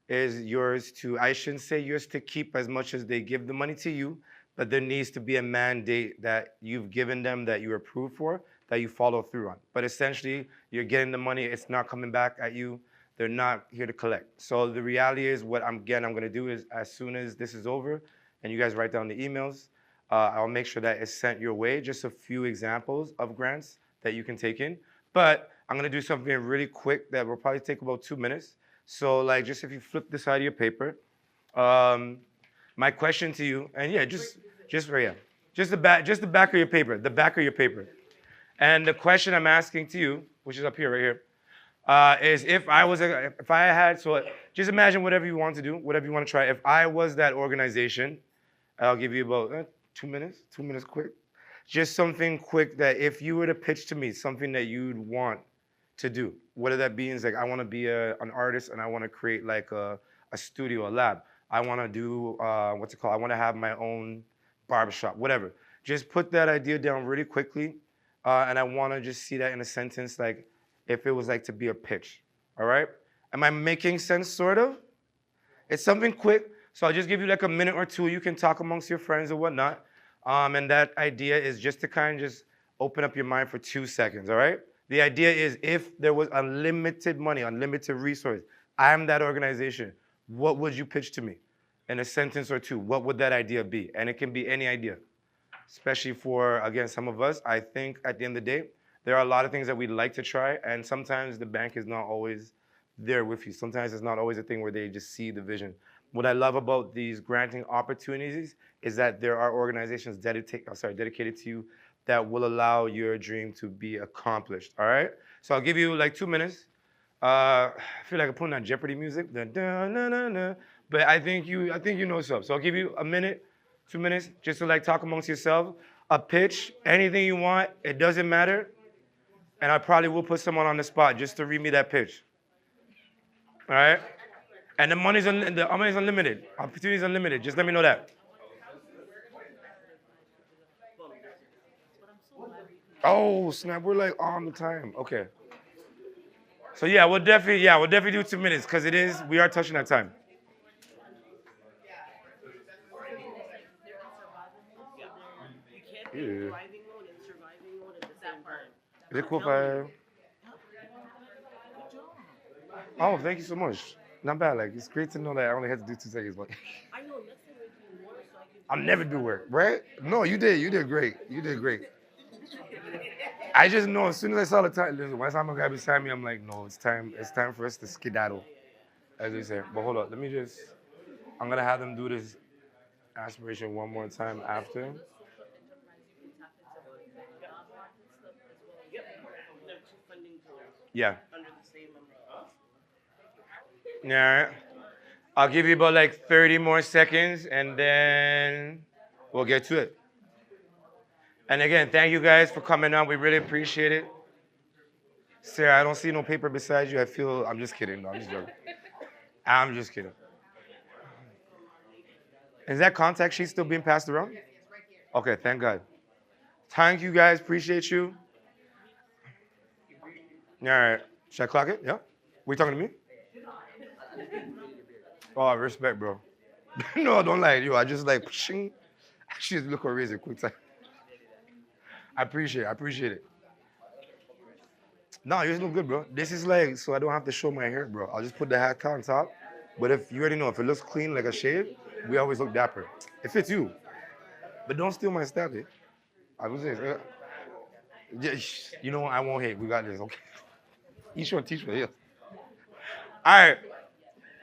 is yours to, I shouldn't say yours to keep as much as they give the money to you, but there needs to be a mandate that you've given them that you approved for, that you follow through on. But essentially, you're getting the money, it's not coming back at you. They're not here to collect. So the reality is what I'm gonna do is as soon as this is over and you guys write down the emails, I'll make sure that it's sent your way, just a few examples of grants that you can take in. But I'm gonna do something really quick that will probably take about 2 minutes. So like just if you flip this side of your paper, my question to you, and yeah, just right here, just the back of your paper, the back of your paper. And the question I'm asking to you, which is up here, right here, is if I had, so just imagine whatever you want to do, whatever you want to try. If I was that organization, I'll give you about 2 minutes quick. Just something quick that if you were to pitch to me, something that you'd want to do, whether that be is like, I want to be an artist and I want to create like a studio, a lab. I want to do, I want to have my own barbershop, whatever. Just put that idea down really quickly. And I want to just see that in a sentence, like if it was like to be a pitch, all right? Am I making sense, sort of? It's something quick, so I'll just give you like a minute or two. You can talk amongst your friends or whatnot. And that idea is just to kind of just open up your mind for 2 seconds, all right? The idea is if there was unlimited money, unlimited resource, I am that organization, what would you pitch to me? In a sentence or two, what would that idea be? And it can be any idea, especially for, again, some of us. I think at the end of the day, there are a lot of things that we'd like to try, and sometimes the bank is not always there with you. Sometimes it's not always a thing where they just see the vision. What I love about these granting opportunities is that there are organizations dedicated to you that will allow your dream to be accomplished, all right? So I'll give you like 2 minutes. I feel like I'm putting on Jeopardy music, but I think you know stuff. So I'll give you a minute, 2 minutes, just to like talk amongst yourself, a pitch, anything you want, it doesn't matter. And I probably will put someone on the spot just to read me that pitch. All right? And the money's unlimited. Opportunity's unlimited. Just let me know that. Oh, snap. We're like on the time. Okay. So yeah, we'll definitely do 2 minutes because we are touching that time. Yeah. Is it cool if I... Oh, thank you so much. Not bad. Like, it's great to know that I only had to do 2 seconds. But I'll never do work, right? No, you did. You did great. You did great. I just know as soon as I saw the time, listen, once I'm a guy beside me, I'm like, no, it's time for us to skedaddle, as we say. But hold on, I'm gonna have them do this aspiration one more time after. Yeah. Yeah. I'll give you about like 30 more seconds and then we'll get to it. And again, thank you guys for coming on. We really appreciate it. Sarah, I don't see no paper beside you. I'm just kidding. No, I'm just joking. I'm just kidding. Is that contact sheet still being passed around? Okay, thank God. Thank you guys. Appreciate you. All right. Should I clock it? Yeah? Were you talking to me? Oh, respect, bro. No, don't lie. Yo, I just like, shing. I just look crazy quick time. I appreciate it. No, yours look good, bro. This is like, so I don't have to show my hair, bro. I'll just put the hat on top. But if you already know, if it looks clean like a shave, we always look dapper. It fits you. But don't steal my style, eh? I was saying, you know what? I won't hate. We got this, okay? Each one teach me, yeah. All right.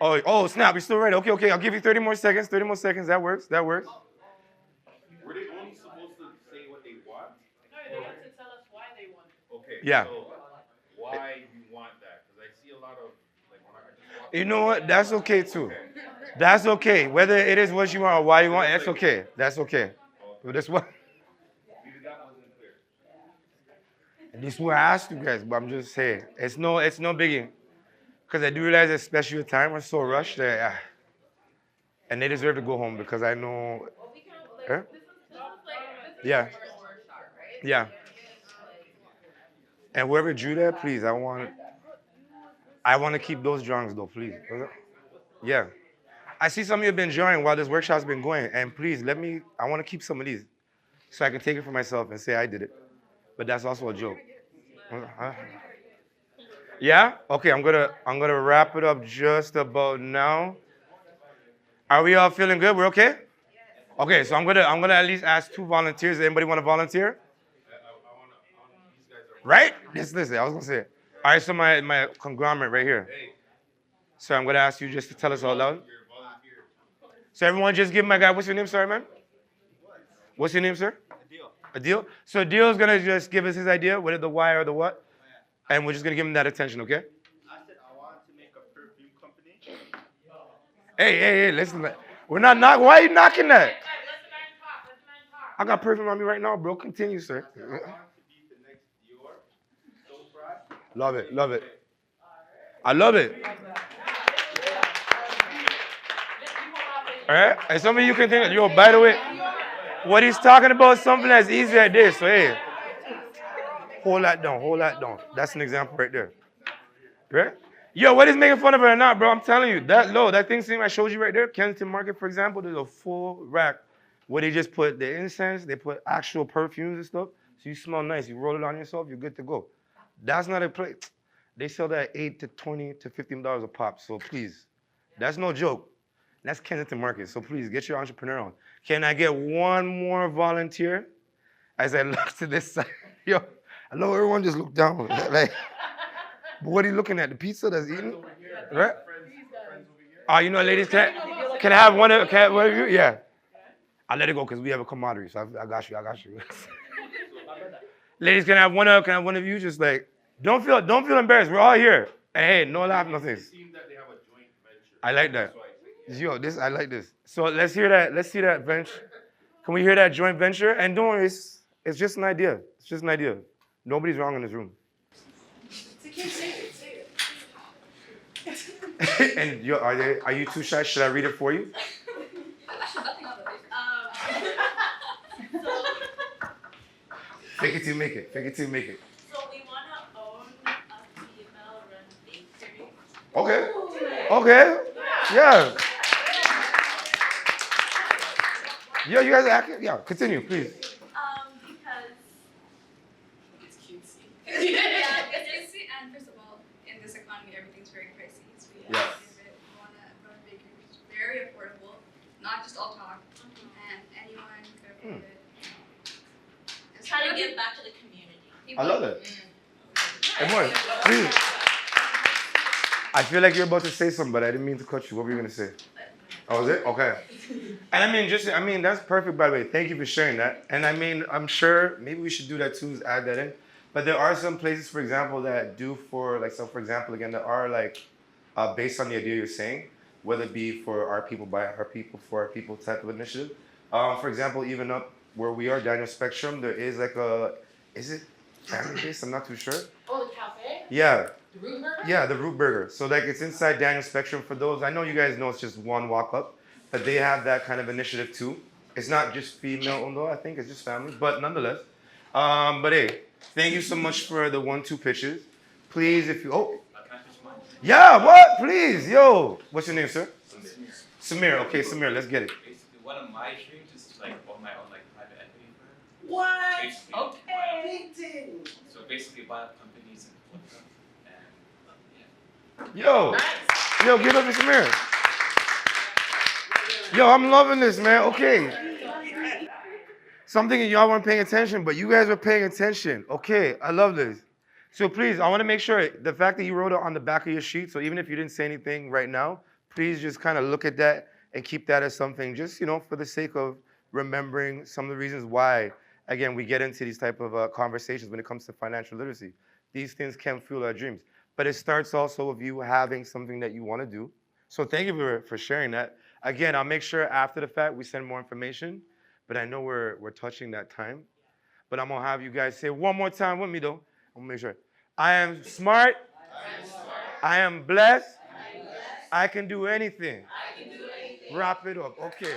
Oh, snap. We're still ready. Okay. I'll give you 30 more seconds. That works. Were they only supposed to say what they want? No, they have to tell us why they want it. Okay. Yeah. So why you want that? Because I see a lot of like when I just walk. You know what? That's okay too. That's okay. Whether it is what you want or why you want, that's okay. That's okay. But that's what. Maybe that wasn't clear. And this is what I asked you guys, but I'm just saying, it's no biggie. Because I do realize, especially with time, we're so rushed that, and they deserve to go home because I know. Huh? Yeah. Yeah. And whoever drew that, please, I want to keep those drawings though, please. Yeah. I see some of you have been drawing while this workshop's been going, and please I want to keep some of these so I can take it for myself and say I did it. But that's also a joke. Yeah? Okay, I'm gonna wrap it up just about now. Are we all feeling good? We're okay? Okay, so I'm gonna at least ask 2 volunteers. Does anybody want to volunteer? Right? Listen, I was gonna say. All right, so my conglomerate right here. So I'm gonna ask you just to tell us out loud. So everyone just give my guy, what's your name, sorry, man? What's your name, sir? Adil. So Adil's gonna just give us his idea, whether the why or the what. And we're just gonna give him that attention, okay? I said I want to make a perfume company. Hey, listen. We're not knocking. Why are you knocking that? I got perfume on me right now, bro. Continue, sir. I want to be the next Dior. So proud. Love it. I love it. All right? And some of you can think, yo, by the way, what he's talking about is something that's easy at this. So, hey, hold that down. That's an example right there. Right? Yo, what is making fun of it or not, bro? I'm telling you, that thing I showed you right there, Kensington Market, for example, there's a full rack where they just put the incense, they put actual perfumes and stuff, so you smell nice. You roll it on yourself, you're good to go. That's not a place. They sell that at $8 to $20 to $15 a pop, so please, that's no joke. That's Kensington Market, so please get your entrepreneur on. Can I get one more volunteer? As I look to this side, yo, I know everyone just looked down, like, but what are you looking at? The pizza that's eating? Right? Oh, you know, ladies, can I have one of you? Yeah. I'll let it go because we have a camaraderie, so I got you. Ladies, can I have one of you? Just like, don't feel embarrassed. We're all here. And hey, no laugh, nothing. I like that. Yo, I like this. So let's hear that. Let's see that bench. Can we hear that joint venture? And don't worry, it's just an idea. It's just an idea. Nobody's wrong in this room. And yo, are you too shy? Should I read it for you? Fake it till you make it. Fake it till you make it. So we want to own a female-run bakery. Okay. Yeah. Yo, you guys are acting? Yeah, continue, please. Because it's cutesy. Yeah, it's cutesy, and first of all, in this economy, everything's very pricey. So we want to run a bakery which is very affordable, not just all talk, and anyone could afford it. Just Try to give back to the community. I love it. Everyone, please. I feel like you're about to say something, but I didn't mean to cut you. What were you going to say? Oh, was it? Okay. And that's perfect, by the way. Thank you for sharing that. And I'm sure maybe we should do that too, is add that in. But there are some places, for example, that do for example, again, that are based on the idea you're saying, whether it be for our people, by our people, for our people type of initiative. For example, even up where we are, Daniel Spectrum, there is is it family based? I'm not too sure. Oh, the cafe? Yeah. The Root Burger? Yeah, the Root Burger. So it's inside Daniel Spectrum. For those, I know you guys know it's just one walk up, but they have that kind of initiative too. It's not just female owned though, I think it's just family, but nonetheless. But hey, thank you so much for the 1-2 pitches. Please, if you, yeah, what? Please, yo. What's your name, sir? Samir. Okay, Samir, let's get it. Basically, one of my dreams is to own my own private equity firm. What? Basically, Big thing. So basically, buy up companies and flip them. Yo, yo, give it up to Samir. Yo, I'm loving this, man. Okay. Something y'all weren't paying attention, but you guys were paying attention. Okay, I love this. So please, I want to make sure the fact that you wrote it on the back of your sheet, so even if you didn't say anything right now, please just kind of look at that and keep that as something just, for the sake of remembering some of the reasons why, again, we get into these type of conversations when it comes to financial literacy. These things can fuel our dreams. But it starts also with you having something that you want to do. So thank you for sharing that. Again, I'll make sure after the fact we send more information, but I know we're touching that time. But I'm going to have you guys say one more time with me, though. I'm going to make sure. I am smart. I am blessed. I can do anything. Wrap it up. Okay.